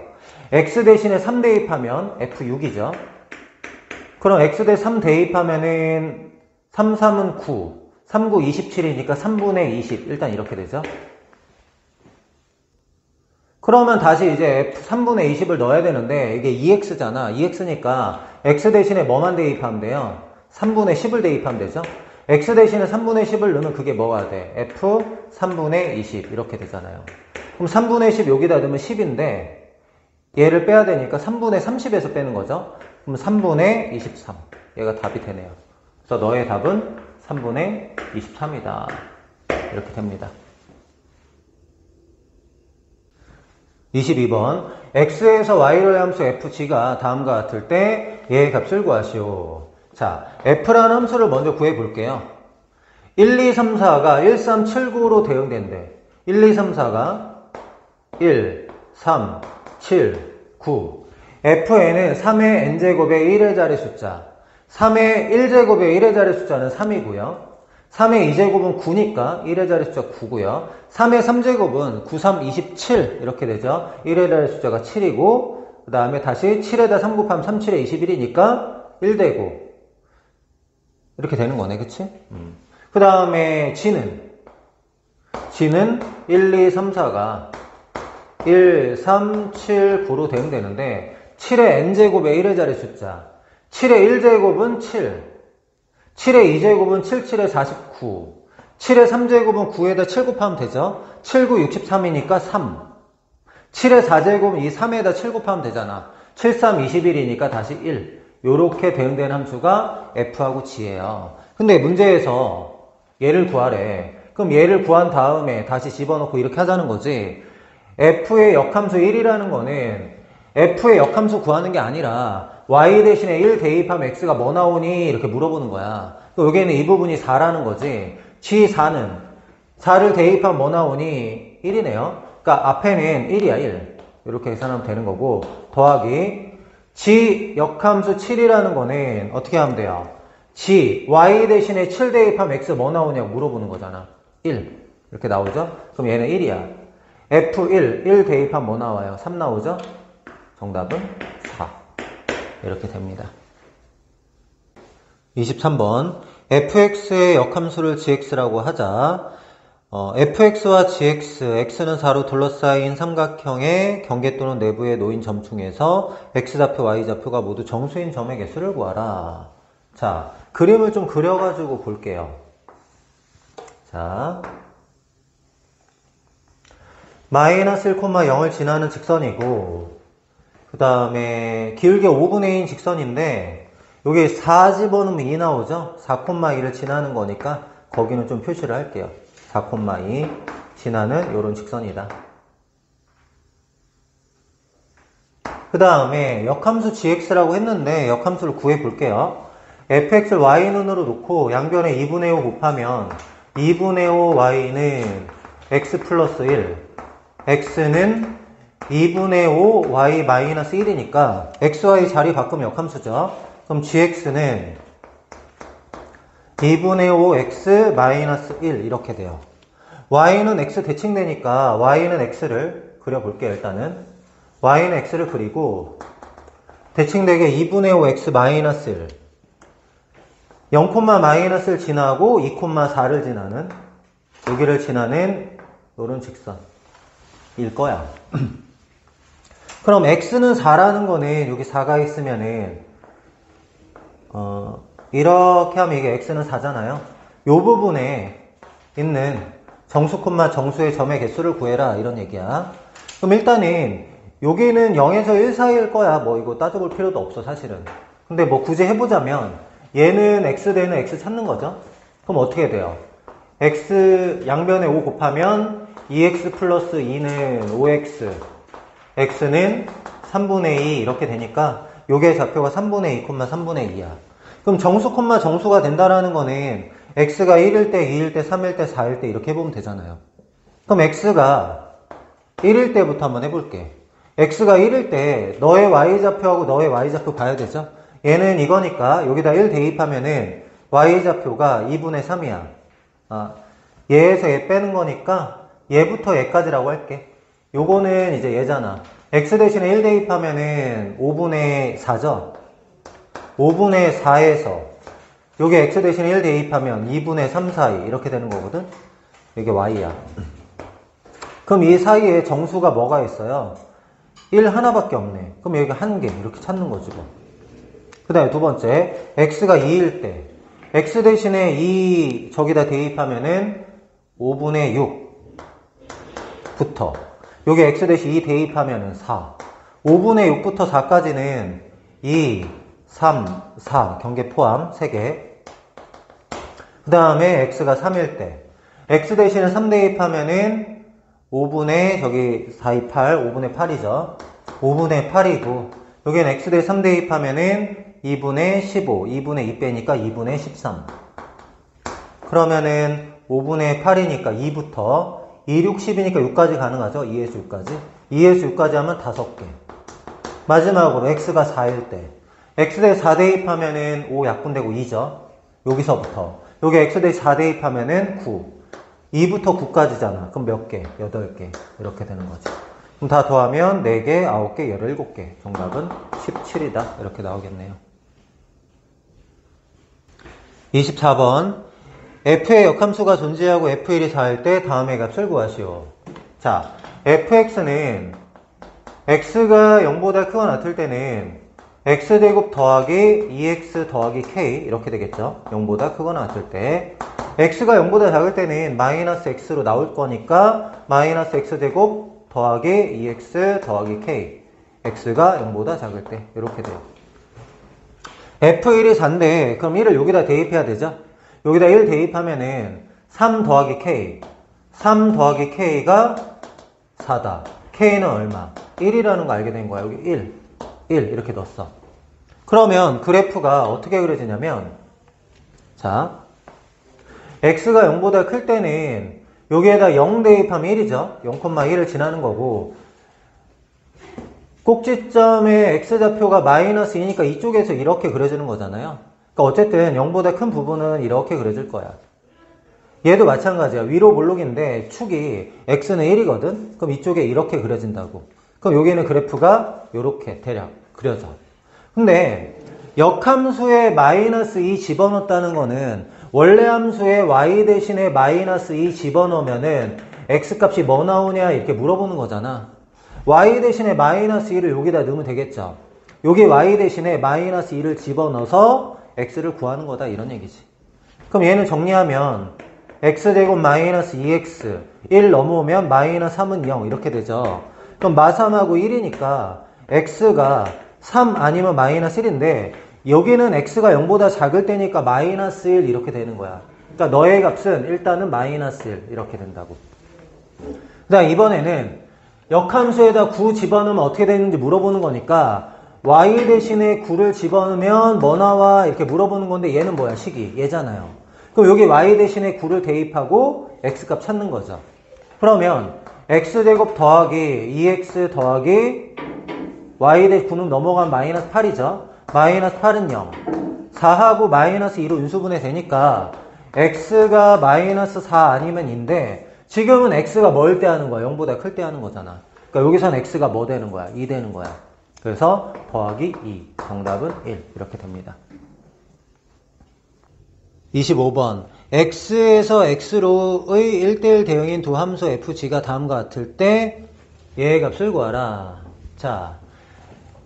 x 대신에 3 대입하면 f6이죠. 그럼 x 대 3 대입하면은 3, 3은 9 3, 9, 27이니까 3분의 20 일단 이렇게 되죠. 그러면 다시 이제 3분의 20을 넣어야 되는데 이게 2x잖아. 2x니까 x 대신에 뭐만 대입하면 돼요? 3분의 10을 대입하면 되죠. x 대신에 3분의 10을 넣으면 그게 뭐가 돼? f 3분의 20 이렇게 되잖아요. 그럼 3분의 10 여기다 넣으면 10인데 얘를 빼야 되니까 3분의 30에서 빼는 거죠. 그럼 3분의 23 얘가 답이 되네요. 그래서 너의 답은 3분의 23이다 이렇게 됩니다. 22번 x에서 y로의 함수 fg가 다음과 같을 때 얘의 값을 구하시오. 자, f라는 함수를 먼저 구해 볼게요. 1, 2, 3, 4가 1, 3, 7, 9로 대응된대. 1, 2, 3, 4가 1, 3, 7, 9 fn은 3의 n제곱의 1의 자리 숫자 3의 1제곱의 1의 자리 숫자는 3이고요. 3의 2제곱은 9니까 1의 자리 숫자 9고요. 3의 3제곱은 9, 3, 27 이렇게 되죠. 1의 자리 숫자가 7이고 그 다음에 다시 7에다 3 곱하면 3, 7에 21이니까 1되고 이렇게 되는 거네. 그치? 그 다음에 g는 1, 2, 3, 4가 1, 3, 7, 9로 대응되는데 7의 n제곱의 1의 자리 숫자 7의 1제곱은 7 7의 2제곱은 7, 7에 49 7의 3제곱은 9에다 7 곱하면 되죠. 7, 9, 63이니까 3 7의 4제곱은 이 3에다 7 곱하면 되잖아. 7, 3, 21이니까 다시 1 요렇게 대응되는 함수가 f하고 g예요. 근데 문제에서 얘를 구하래. 그럼 얘를 구한 다음에 다시 집어넣고 이렇게 하자는 거지. f의 역함수 1이라는 거는 f의 역함수 구하는 게 아니라 y 대신에 1 대입하면 x가 뭐 나오니? 이렇게 물어보는 거야. 여기에는 이 부분이 4라는 거지. g4는 4를 대입하면 뭐 나오니? 1이네요. 그러니까 앞에는 1이야 1. 이렇게 계산하면 되는 거고 더하기 g 역함수 7이라는 거는 어떻게 하면 돼요? g y 대신에 7 대입하면 x 뭐 나오냐고 물어보는 거잖아. 1 이렇게 나오죠? 그럼 얘는 1이야. f1 1 대입하면 뭐 나와요? 3 나오죠? 정답은 4 이렇게 됩니다. 23번 fx의 역함수를 gx라고 하자. fx와 gx, x는 4로 둘러싸인 삼각형의 경계 또는 내부에 놓인 점 중에서 x좌표, y좌표가 모두 정수인 점의 개수를 구하라. 자, 그림을 좀 그려가지고 볼게요. 자, 마이너스 1,0을 지나는 직선이고 그 다음에 길게 5분의 1인 직선인데 여기 4 집어넣으면 2 나오죠? 4,2를 지나는 거니까 거기는 좀 표시를 할게요. 4,2 지나는 이런 직선이다. 그 다음에 역함수 gx라고 했는데 역함수를 구해 볼게요. fx를 y눈으로 놓고 양변에 2분의 5 곱하면 2분의 5 y는 x 플러스 1 x는 2분의 5 y 마이너스 1이니까 xy 자리 바꾸면 역함수죠. 그럼 gx는 2분의 5 x 마이너스 1 이렇게 돼요. y는 x 대칭되니까 y는 x를 그려볼게요. 일단은 y는 x를 그리고 대칭되게 2분의 5 x 마이너스 1 0, 마이너스를 지나고 2, 4를 지나는 여기를 지나는 요런 직선일 거야. 그럼 x는 4라는 거는 여기 4가 있으면은 이렇게 하면 이게 x는 4잖아요. 요 부분에 있는 정수 콤마 정수의 점의 개수를 구해라 이런 얘기야. 그럼 일단은 여기는 0에서 1 사이일 거야. 뭐 이거 따져볼 필요도 없어 사실은. 근데 뭐 굳이 해보자면 얘는 x 대는 x 찾는 거죠. 그럼 어떻게 돼요? x 양변에 5 곱하면 2x 플러스 2는 5x, x는 3분의 2 이렇게 되니까 요게 좌표가 3분의 2, 3분의 2야. 그럼 정수 콤마 정수가 된다라는 거는 x가 1일 때, 2일 때, 3일 때, 4일 때 이렇게 해보면 되잖아요. 그럼 x가 1일 때부터 한번 해볼게. x가 1일 때 너의 y좌표하고 너의 y좌표 봐야 되죠? 얘는 이거니까 여기다 1 대입하면은 y좌표가 2분의 3이야. 얘에서 얘 빼는 거니까 얘부터 얘까지라고 할게. 요거는 이제 얘잖아. x 대신에 1 대입하면은 5분의 4죠? 5분의 4에서 요게 x 대신에 1 대입하면 2분의 3 사이 이렇게 되는 거거든? 이게 y야. 그럼 이 사이에 정수가 뭐가 있어요? 1 하나밖에 없네. 그럼 여기 1개 이렇게 찾는 거지 뭐. 그 다음에 두 번째 x가 2일 때 x 대신에 2 저기다 대입하면은 5분의 6부터 여기 x 대신 2 대입하면은 4 5분의 6부터 4까지는 2, 3, 4 경계 포함 3개. 그 다음에 x가 3일 때 x 대신에 3 대입하면은 5분의 저기 4, 2, 8 5분의 8이죠. 5분의 8이고 여기는 x 대 3 대입하면은 2분의 15 2분의 2 빼니까 2분의 13. 그러면은 5분의 8이니까 2부터 2, 6, 10이니까 6까지 가능하죠. 2에서 6까지 2에서 6까지 하면 5개. 마지막으로 x가 4일 때 x 대 4 대입하면은 5 약분되고 2죠. 여기서부터 여기 x 대 4 대입하면은 9 2부터 9까지잖아. 그럼 몇 개? 8개 이렇게 되는 거지. 그럼 다 더하면 4개, 9개, 17개. 정답은 17이다. 이렇게 나오겠네요. 24번 f의 역함수가 존재하고 f1이 4일 때 다음의 값을 구하시오. 자, fx는 x가 0보다 크거나 같을 때는 x제곱 더하기 2x 더하기 k 이렇게 되겠죠. 0보다 크거나 같을 때 x가 0보다 작을 때는 마이너스 x로 나올 거니까 마이너스 x제곱 더하기 2x 더하기 k x가 0보다 작을 때 이렇게 돼요. f1이 4인데 그럼 1을 여기다 대입해야 되죠. 여기다 1 대입하면은 3 더하기 k 3 더하기 k가 4다. k는 얼마? 1이라는 거 알게 된 거야. 여기 1 이렇게 넣었어. 그러면 그래프가 어떻게 그려지냐면 자 x가 0보다 클 때는 여기에다 0 대입하면 1이죠. 0,1을 지나는 거고 꼭지점의 x좌표가 마이너스 2니까 이쪽에서 이렇게 그려지는 거잖아요. 그러니까 어쨌든 0보다 큰 부분은 이렇게 그려질 거야. 얘도 마찬가지야. 위로 볼록인데 축이 x는 1이거든. 그럼 이쪽에 이렇게 그려진다고. 그럼 여기는 그래프가 이렇게 대략 그려져. 근데 역함수에 마이너스 2 집어넣었다는 거는 원래 함수에 y 대신에 마이너스 2 집어넣으면은 x값이 뭐 나오냐 이렇게 물어보는 거잖아. y 대신에 마이너스 2를 여기다 넣으면 되겠죠. 여기 y 대신에 마이너스 2를 집어넣어서 x를 구하는 거다 이런 얘기지. 그럼 얘는 정리하면 x제곱 마이너스 2x 1 넘어오면 마이너스 3은 0 이렇게 되죠. 그럼 마3하고 1이니까 x가 3 아니면 마이너스 1인데 여기는 x가 0보다 작을 때니까 마이너스 1 이렇게 되는 거야. 그러니까 너의 값은 일단은 마이너스 1 이렇게 된다고. 그 다음 이번에는 역함수에다 9 집어넣으면 어떻게 되는지 물어보는 거니까 y 대신에 9를 집어넣으면 뭐 나와 이렇게 물어보는 건데 얘는 뭐야? 식이 얘잖아요. 그럼 여기 y 대신에 9를 대입하고 x값 찾는 거죠. 그러면 x제곱 더하기 2x 더하기 y 대신 9는 넘어가면 마이너스 8이죠. 마이너스 8은 0. 4하고 마이너스 2로 인수분해 되니까 x가 마이너스 4 아니면 2인데 지금은 x가 뭘 때 하는 거야? 0보다 클 때 하는 거잖아. 그러니까 여기선 x가 뭐 되는 거야? 2 되는 거야. 그래서 더하기 2. 정답은 1. 이렇게 됩니다. 25번. x에서 x로의 1대1 대응인 두 함수 fg가 다음과 같을 때 얘의 값을 구하라. 자,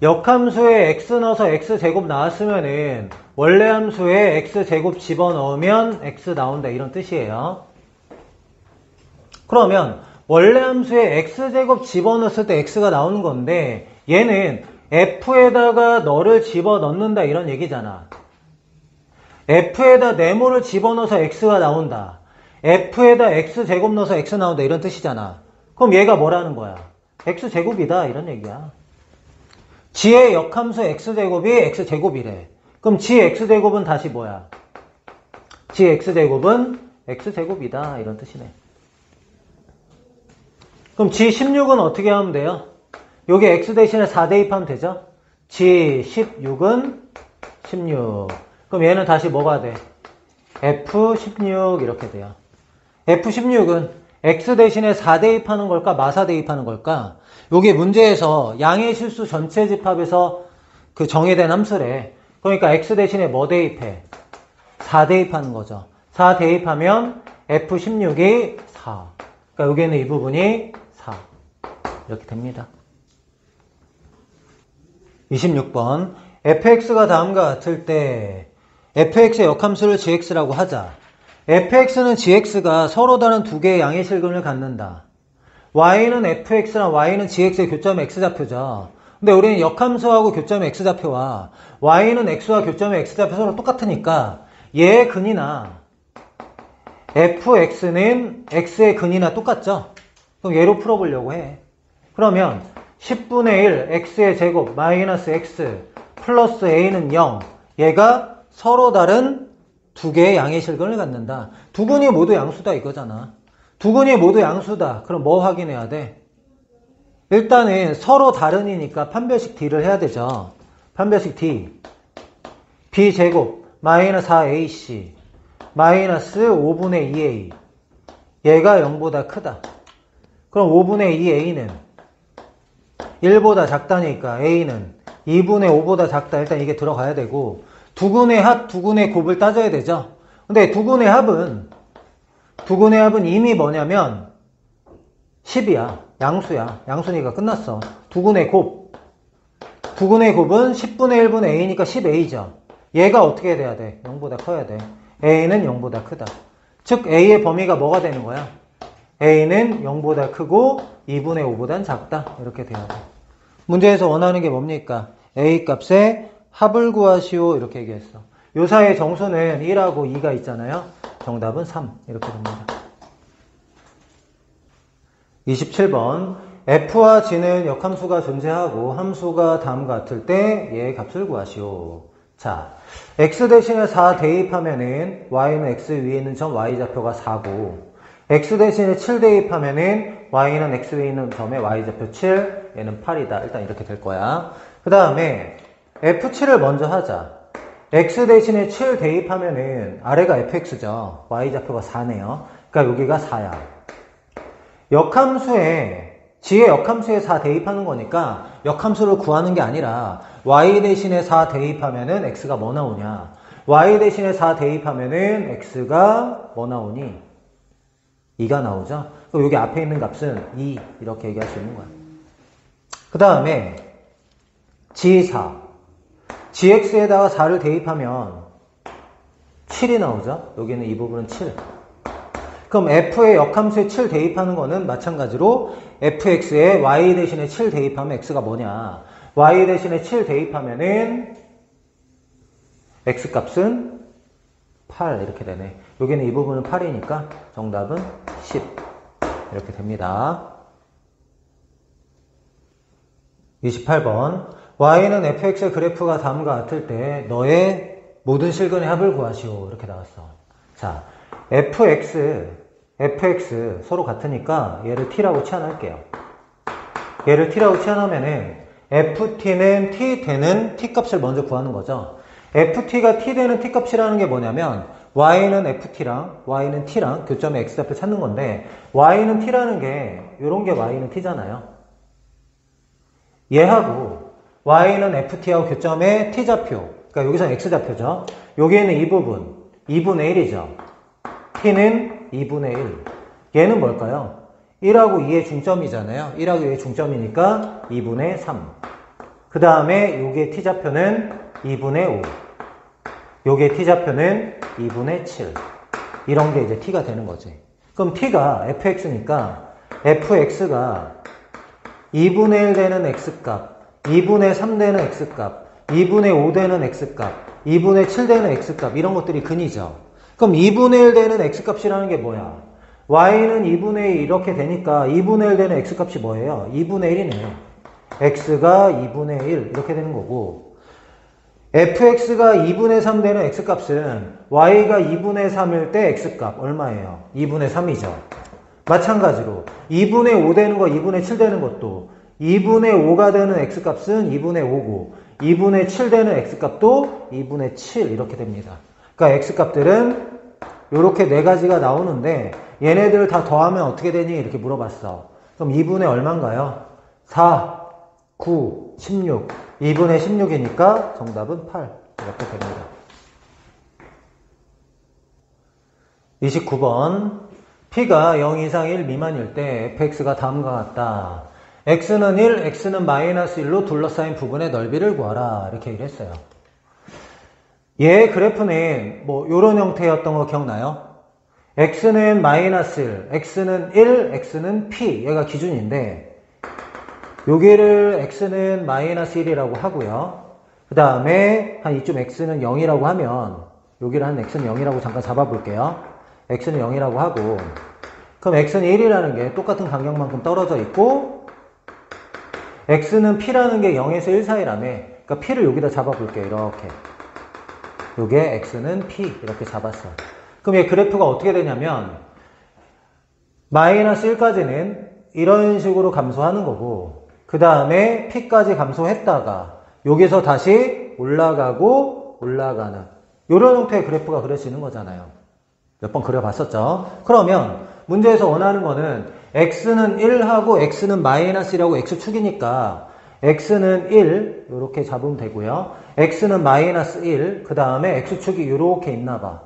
역함수에 x 넣어서 x제곱 나왔으면은 원래 함수에 x제곱 집어넣으면 x 나온다 이런 뜻이에요. 그러면 원래 함수에 x제곱 집어넣었을 때 x가 나오는 건데 얘는 f에다가 너를 집어넣는다 이런 얘기잖아. f에다 네모를 집어넣어서 x가 나온다. f에다 x제곱 넣어서 x 나온다 이런 뜻이잖아. 그럼 얘가 뭐라는 거야? x제곱이다 이런 얘기야. g의 역함수 x제곱이 x제곱이래. 그럼 g x제곱은 다시 뭐야? g x제곱은 x제곱이다 이런 뜻이네. 그럼 G16은 어떻게 하면 돼요? 여기 X 대신에 4 대입하면 되죠? G16은 16. 그럼 얘는 다시 뭐가 돼? F16 이렇게 돼요. F16은 X 대신에 4 대입하는 걸까? 마사 대입하는 걸까? 여기 문제에서 양의 실수 전체 집합에서 그 정의된 함수래. 그러니까 X 대신에 뭐 대입해? 4 대입하는 거죠. 4 대입하면 F16이 4. 그러니까 여기에는 이 부분이 4. 이렇게 됩니다. 26번. fx가 다음과 같을 때 fx의 역함수를 gx라고 하자. fx는 gx가 서로 다른 두 개의 양의 실근을 갖는다. y는 fx랑 y는 gx의 교점 x좌표죠. 근데 우리는 역함수하고 교점 x좌표와 y는 x와 교점의 x좌표 서로 똑같으니까 얘의 근이나 fx는 x의 근이나 똑같죠? 그럼 얘로 풀어보려고 해. 그러면 10분의 1 x의 제곱 마이너스 x 플러스 a는 0. 얘가 서로 다른 두 개의 양의 실근을 갖는다. 두 근이 모두 양수다 이거잖아. 두 근이 모두 양수다. 그럼 뭐 확인해야 돼? 일단은 서로 다른이니까 판별식 d를 해야 되죠. 판별식 d. b제곱 마이너스 4ac 마이너스 5분의 2a. 얘가 0보다 크다. 그럼 5분의 2a는 1보다 작다니까 a는 2분의 5보다 작다. 일단 이게 들어가야 되고 두근의 합, 두근의 곱을 따져야 되죠. 근데 두근의 합은 이미 뭐냐면 10이야. 양수야. 양수니까 끝났어. 두근의 곱은 10분의 1분의 a니까 10a죠. 얘가 어떻게 돼야 돼? 0보다 커야 돼. a는 0보다 크다. 즉 a의 범위가 뭐가 되는 거야? a는 0보다 크고 2분의 5보단 작다. 이렇게 돼야 돼. 문제에서 원하는 게 뭡니까? a 값의 합을 구하시오. 이렇게 얘기했어. 요 사이의 정수는 1하고 2가 있잖아요. 정답은 3. 이렇게 됩니다. 27번. f와 g는 역함수가 존재하고 함수가 다음과 같을 때 얘의 값을 구하시오. 자, x 대신에 4 대입하면은 y는 x 위에 있는 점 y좌표가 4고 x 대신에 7 대입하면은 y는 x 위에 있는 점의 y좌표 7, 얘는 8이다. 일단 이렇게 될 거야. 그 다음에 f7을 먼저 하자. x 대신에 7 대입하면은 아래가 fx죠. y좌표가 4네요. 그러니까 여기가 4야. g의 역함수에 4 대입하는 거니까 역함수를 구하는 게 아니라 y 대신에 4 대입하면은 x가 뭐 나오냐? y 대신에 4 대입하면은 x가 뭐 나오니? 2가 나오죠? 그럼 여기 앞에 있는 값은 2 이렇게 얘기할 수 있는 거야. 그 다음에 g4 gx에다가 4를 대입하면 7이 나오죠? 여기는 이 부분은 7. 그럼 f의 역함수에 7 대입하는 거는 마찬가지로 fx에 y 대신에 7 대입하면 x가 뭐냐? y 대신에 7 대입하면은 x값은 8 이렇게 되네. 여기는 이 부분은 8이니까 정답은 10 이렇게 됩니다. 28번. y는 fx의 그래프가 다음과 같을 때 너의 모든 실근의 합을 구하시오. 이렇게 나왔어. 자, fx 서로 같으니까 얘를 t라고 치환할게요. 얘를 t라고 치환하면은 ft는 t 되는 t 값을 먼저 구하는 거죠. ft가 t 되는 t 값이라는 게 뭐냐면 y는 ft랑 y는 t랑 교점의 x좌표 찾는 건데 y는 t라는 게 이런 게 y는 t잖아요. 얘하고 y는 ft하고 교점의 t좌표, 그러니까 여기서 x좌표죠. 여기에는 이 부분, 2분의 1이죠. P는 2분의 1. 얘는 뭘까요? 1하고 2의 중점이잖아요. 1하고 2의 중점이니까 2분의 3. 그 다음에 요게 T좌표는 2분의 5. 요게 T좌표는 2분의 7. 이런 게 이제 T가 되는 거지. 그럼 T가 fx니까 fx가 2분의 1 되는 x값, 2분의 3 되는 x값, 2분의 5 되는 x값, 2분의 7 되는 x값 이런 것들이 근이죠. 그럼 2분의 1 되는 x값이라는 게 뭐야? y는 2분의 1 이렇게 되니까 2분의 1 되는 x값이 뭐예요? 2분의 1이네. x가 2분의 1 이렇게 되는 거고 fx가 2분의 3 되는 x값은 y가 2분의 3일 때 x값 얼마예요? 2분의 3이죠. 마찬가지로 2분의 5 되는 거 2분의 7 되는 것도 2분의 5가 되는 x값은 2분의 5고 2분의 7 되는 x값도 2분의 7 이렇게 됩니다. 그러니까 x값들은 이렇게 네 가지가 나오는데 얘네들을 다 더하면 어떻게 되니? 이렇게 물어봤어. 그럼 2분의 얼마인가요? 4, 9, 16. 2분의 16이니까 정답은 8 이렇게 됩니다. 29번 P가 0 이상 1 미만일 때 fx가 다음과 같다. x는 1, x는 마이너스 1로 둘러싸인 부분의 넓이를 구하라. 이렇게 얘기를 했어요. 얘 그래프는 뭐 요런 형태였던 거 기억나요? x는 마이너스 1, x는 1, x는 p. 얘가 기준인데 여기를 x는 마이너스 1이라고 하고요. 그 다음에 한 이쯤 x는 0이라고 하면 여기를 한 x는 0이라고 잠깐 잡아볼게요. x는 0이라고 하고 그럼 x는 1이라는 게 똑같은 간격만큼 떨어져 있고 x는 p라는 게 0에서 1 사이라며. 그러니까 p를 여기다 잡아볼게요. 이렇게. 요게 x는 p 이렇게 잡았어. 그럼 얘 그래프가 어떻게 되냐면 마이너스 1까지는 이런 식으로 감소하는 거고 그 다음에 p까지 감소했다가 여기서 다시 올라가고 올라가는 이런 형태의 그래프가 그려지는 거잖아요. 몇 번 그려봤었죠. 그러면 문제에서 원하는 거는 x는 1하고 x는 마이너스 1하고 x축이니까 x는 1 이렇게 잡으면 되고요. x는 마이너스 1 그 다음에 x축이 이렇게 있나봐.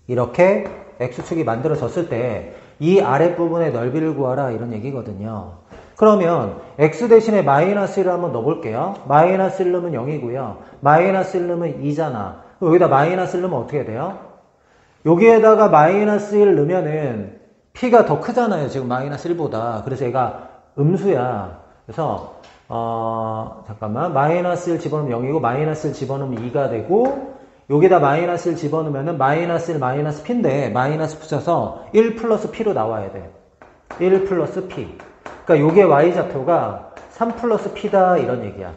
이렇게 x축이 만들어졌을 때 이 아랫부분의 넓이를 구하라 이런 얘기거든요. 그러면 x 대신에 마이너스 1을 한번 넣어볼게요. 마이너스 1 넣으면 0이고요. 마이너스 1 넣으면 2잖아. 여기다 마이너스 1 넣으면 어떻게 돼요? 여기에다가 마이너스 1 넣으면은 p가 더 크잖아요. 지금 마이너스 1보다. 그래서 얘가 음수야. 그래서 잠깐만 마이너스 1 집어넣으면 0이고 마이너스 1 집어넣으면 2가 되고 여기다 마이너스 1 집어넣으면 마이너스 1 마이너스 p인데 마이너스 붙여서 1 플러스 p로 나와야 돼. 1 플러스 p. 그러니까 요게 y좌표가 3 플러스 p다 이런 얘기야.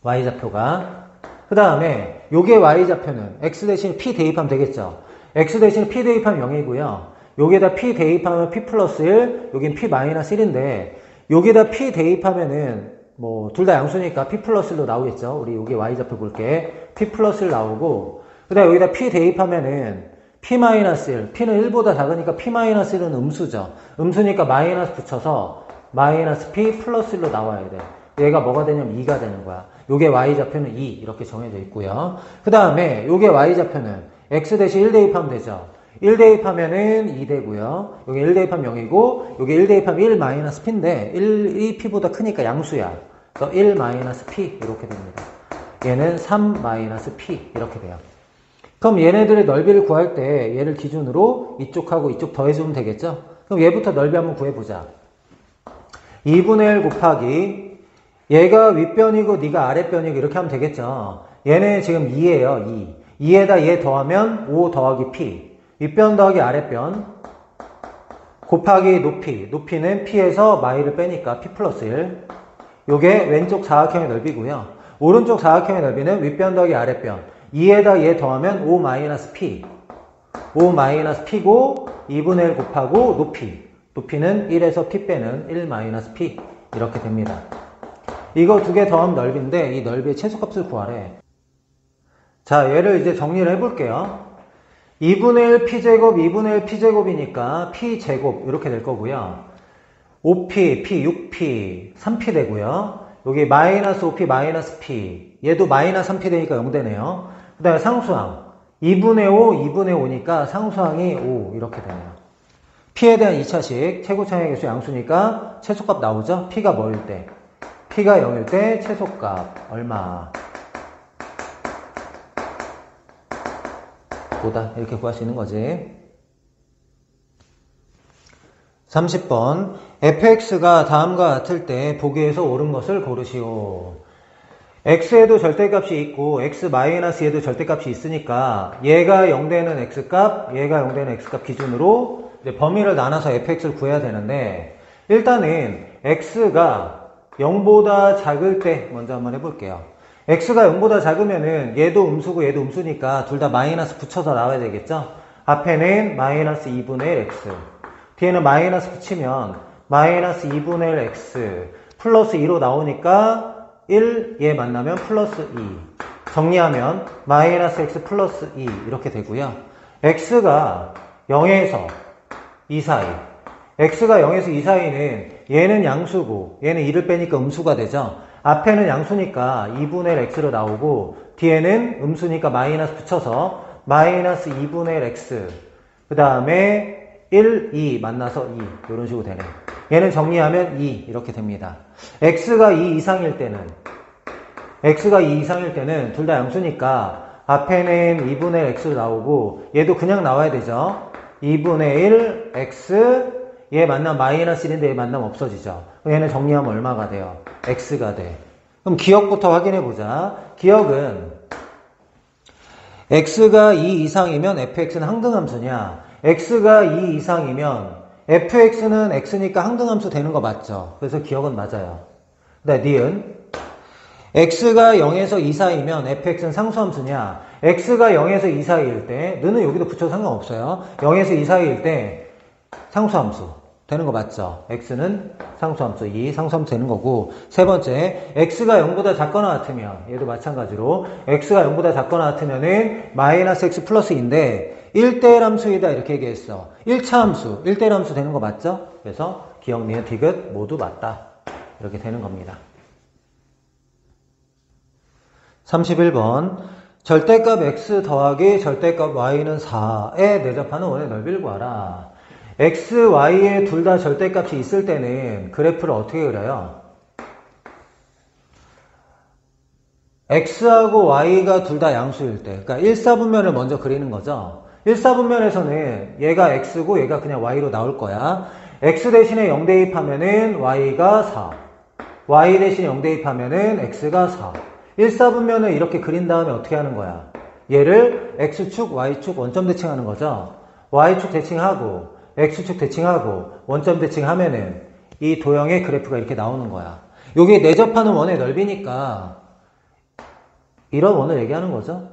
y좌표가. 그 다음에 요게 y좌표는 x 대신 p 대입하면 되겠죠. x 대신 p 대입하면 0이고요. 여기에다 p 대입하면 p 플러스 1, 여긴 p 마이너스 1인데 여기에다 p 대입하면은 뭐 둘 다 양수니까 p 플러스 1로 나오겠죠. 우리 여기 y좌표 볼게. p 플러스 1 나오고 그 다음에 여기다 p 대입하면은 p 마이너스 1, p는 1보다 작으니까 p 마이너스 1은 음수죠. 음수니까 마이너스 붙여서 마이너스 p 플러스 1로 나와야 돼. 얘가 뭐가 되냐면 2가 되는 거야. 요게 y좌표는 2 이렇게 정해져 있고요. 그 다음에 요게 y좌표는 x 대신 1 대입하면 되죠. 1 대입하면은 2 되고요. 여기 1 대입하면 0이고 여기 1 대입하면 1 마이너스 p인데 1이 p보다 크니까 양수야. 그래서 1 마이너스 p 이렇게 됩니다. 얘는 3 마이너스 p 이렇게 돼요. 그럼 얘네들의 넓이를 구할 때 얘를 기준으로 이쪽하고 이쪽 더해주면 되겠죠? 그럼 얘부터 넓이 한번 구해보자. 2분의 1 곱하기 얘가 윗변이고 네가 아랫변이고 이렇게 하면 되겠죠? 얘는 지금 2예요. 2. 2에다 얘 더하면 5 더하기 p. 윗변 더하기 아랫변 곱하기 높이. 높이는 p에서 마이를 빼니까 p 플러스 1. 요게 왼쪽 사각형의 넓이고요. 오른쪽 사각형의 넓이는 윗변 더하기 아랫변. 2에다 얘 더하면 5 마이너스 p. 5 마이너스 p고 2분의 1 곱하고 높이. 높이는 1에서 p 빼는 1 마이너스 p. 이렇게 됩니다. 이거 두 개 더하면 넓이인데 이 넓이의 최소값을 구하래. 자, 얘를 이제 정리를 해볼게요. 2분의 1 p제곱, 2분의 1 p제곱이니까 p제곱 이렇게 될 거고요. 5p, p, 6p, 3p 되고요. 여기 마이너스 5p, 마이너스 p. 얘도 마이너스 3p 되니까 0 되네요. 그 다음에 상수항. 2분의 5, 2분의 5니까 상수항이 5 이렇게 되네요. P에 대한 2차식 최고차의 개수 양수니까 최소값 나오죠? P가 뭐일 때? P가 0일 때 최소값 얼마? 보다 이렇게 구할 수 있는 거지. 30번 fx가 다음과 같을 때 보기에서 옳은 것을 고르시오. x에도 절대값이 있고 x-에도 절대값이 있으니까 얘가 0 되는 x값, 얘가 0 되는 x값 기준으로 이제 범위를 나눠서 fx를 구해야 되는데 일단은 x가 0보다 작을 때 먼저 한번 해볼게요. x가 0보다 작으면은 얘도 음수고 얘도 음수니까 둘 다 마이너스 붙여서 나와야 되겠죠? 앞에는 마이너스 2분의 1 x 뒤에는 마이너스 붙이면 마이너스 2분의 1 x 플러스 2로 나오니까 1, 얘 만나면 플러스 2 정리하면 마이너스 x 플러스 2 이렇게 되고요. x가 0에서 2 사이 x가 0에서 2 사이는 얘는 양수고 얘는 2를 빼니까 음수가 되죠. 앞에는 양수니까 2분의 1 x로 나오고 뒤에는 음수니까 마이너스 붙여서 마이너스 2분의 1 x 그 다음에 1, 2 만나서 2 이런 식으로 되네. 얘는 정리하면 2 이렇게 됩니다. x가 2 이상일 때는 둘 다 양수니까 앞에는 2분의 1 x로 나오고 얘도 그냥 나와야 되죠. 2분의 1 x 얘 만나면 마이너스 1인데 얘 만나면 없어지죠. 얘는 정리하면 얼마가 돼요? x가 돼. 그럼 기억부터 확인해 보자. 기억은 x가 2 이상이면 fx는 항등함수냐? x가 2 이상이면 fx는 x니까 항등함수 되는 거 맞죠? 그래서 기억은 맞아요. 그다음 니은 x가 0에서 2 사이면 fx는 상수함수냐? x가 0에서 2 사이일 때 너는 여기도 붙여도 상관없어요. 0에서 2 사이일 때 상수함수 되는 거 맞죠? x는 상수함수 2 상수함수 되는 거고 세 번째 x가 0보다 작거나 같으면 얘도 마찬가지로 x가 0보다 작거나 같으면은 마이너스 x 플러스 2인데 1대1 함수이다 이렇게 얘기했어. 1차 함수 1대1 함수 되는 거 맞죠? 그래서 기억, 니은, 디귿 모두 맞다 이렇게 되는 겁니다. 31번 절대값 x 더하기 절대값 y는 4에 내접하는 원의 넓이를 구하라. x, y에 둘 다 절대값이 있을 때는 그래프를 어떻게 그려요? x하고 y가 둘 다 양수일 때 그러니까 1사분면을 먼저 그리는 거죠. 1사분면에서는 얘가 x고 얘가 그냥 y로 나올 거야. x 대신에 0 대입하면은 y가 4 y 대신에 0 대입하면은 x가 4 1사분면을 이렇게 그린 다음에 어떻게 하는 거야? 얘를 x축, y축 원점 대칭하는 거죠. y축 대칭하고 x축 대칭하고 원점 대칭하면은 이 도형의 그래프가 이렇게 나오는 거야. 요게 내접하는 원의 넓이니까 이런 원을 얘기하는 거죠.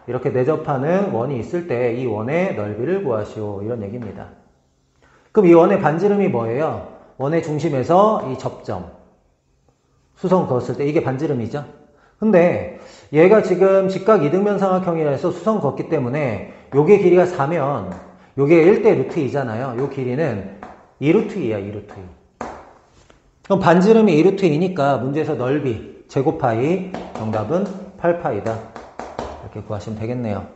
이렇게 내접하는 원이 있을 때 이 원의 넓이를 구하시오 이런 얘기입니다. 그럼 이 원의 반지름이 뭐예요? 원의 중심에서 이 접점 수성 그었을 때 이게 반지름이죠. 근데 얘가 지금 직각 이등변삼각형이라 해서 수성 걷기 때문에 요게 길이가 4면 요게 1대 루트 2잖아요. 요 길이는 2루트 2야 2루트 2. 그럼 반지름이 2루트 2니까 문제에서 넓이 제곱파이 정답은 8파이다 이렇게 구하시면 되겠네요.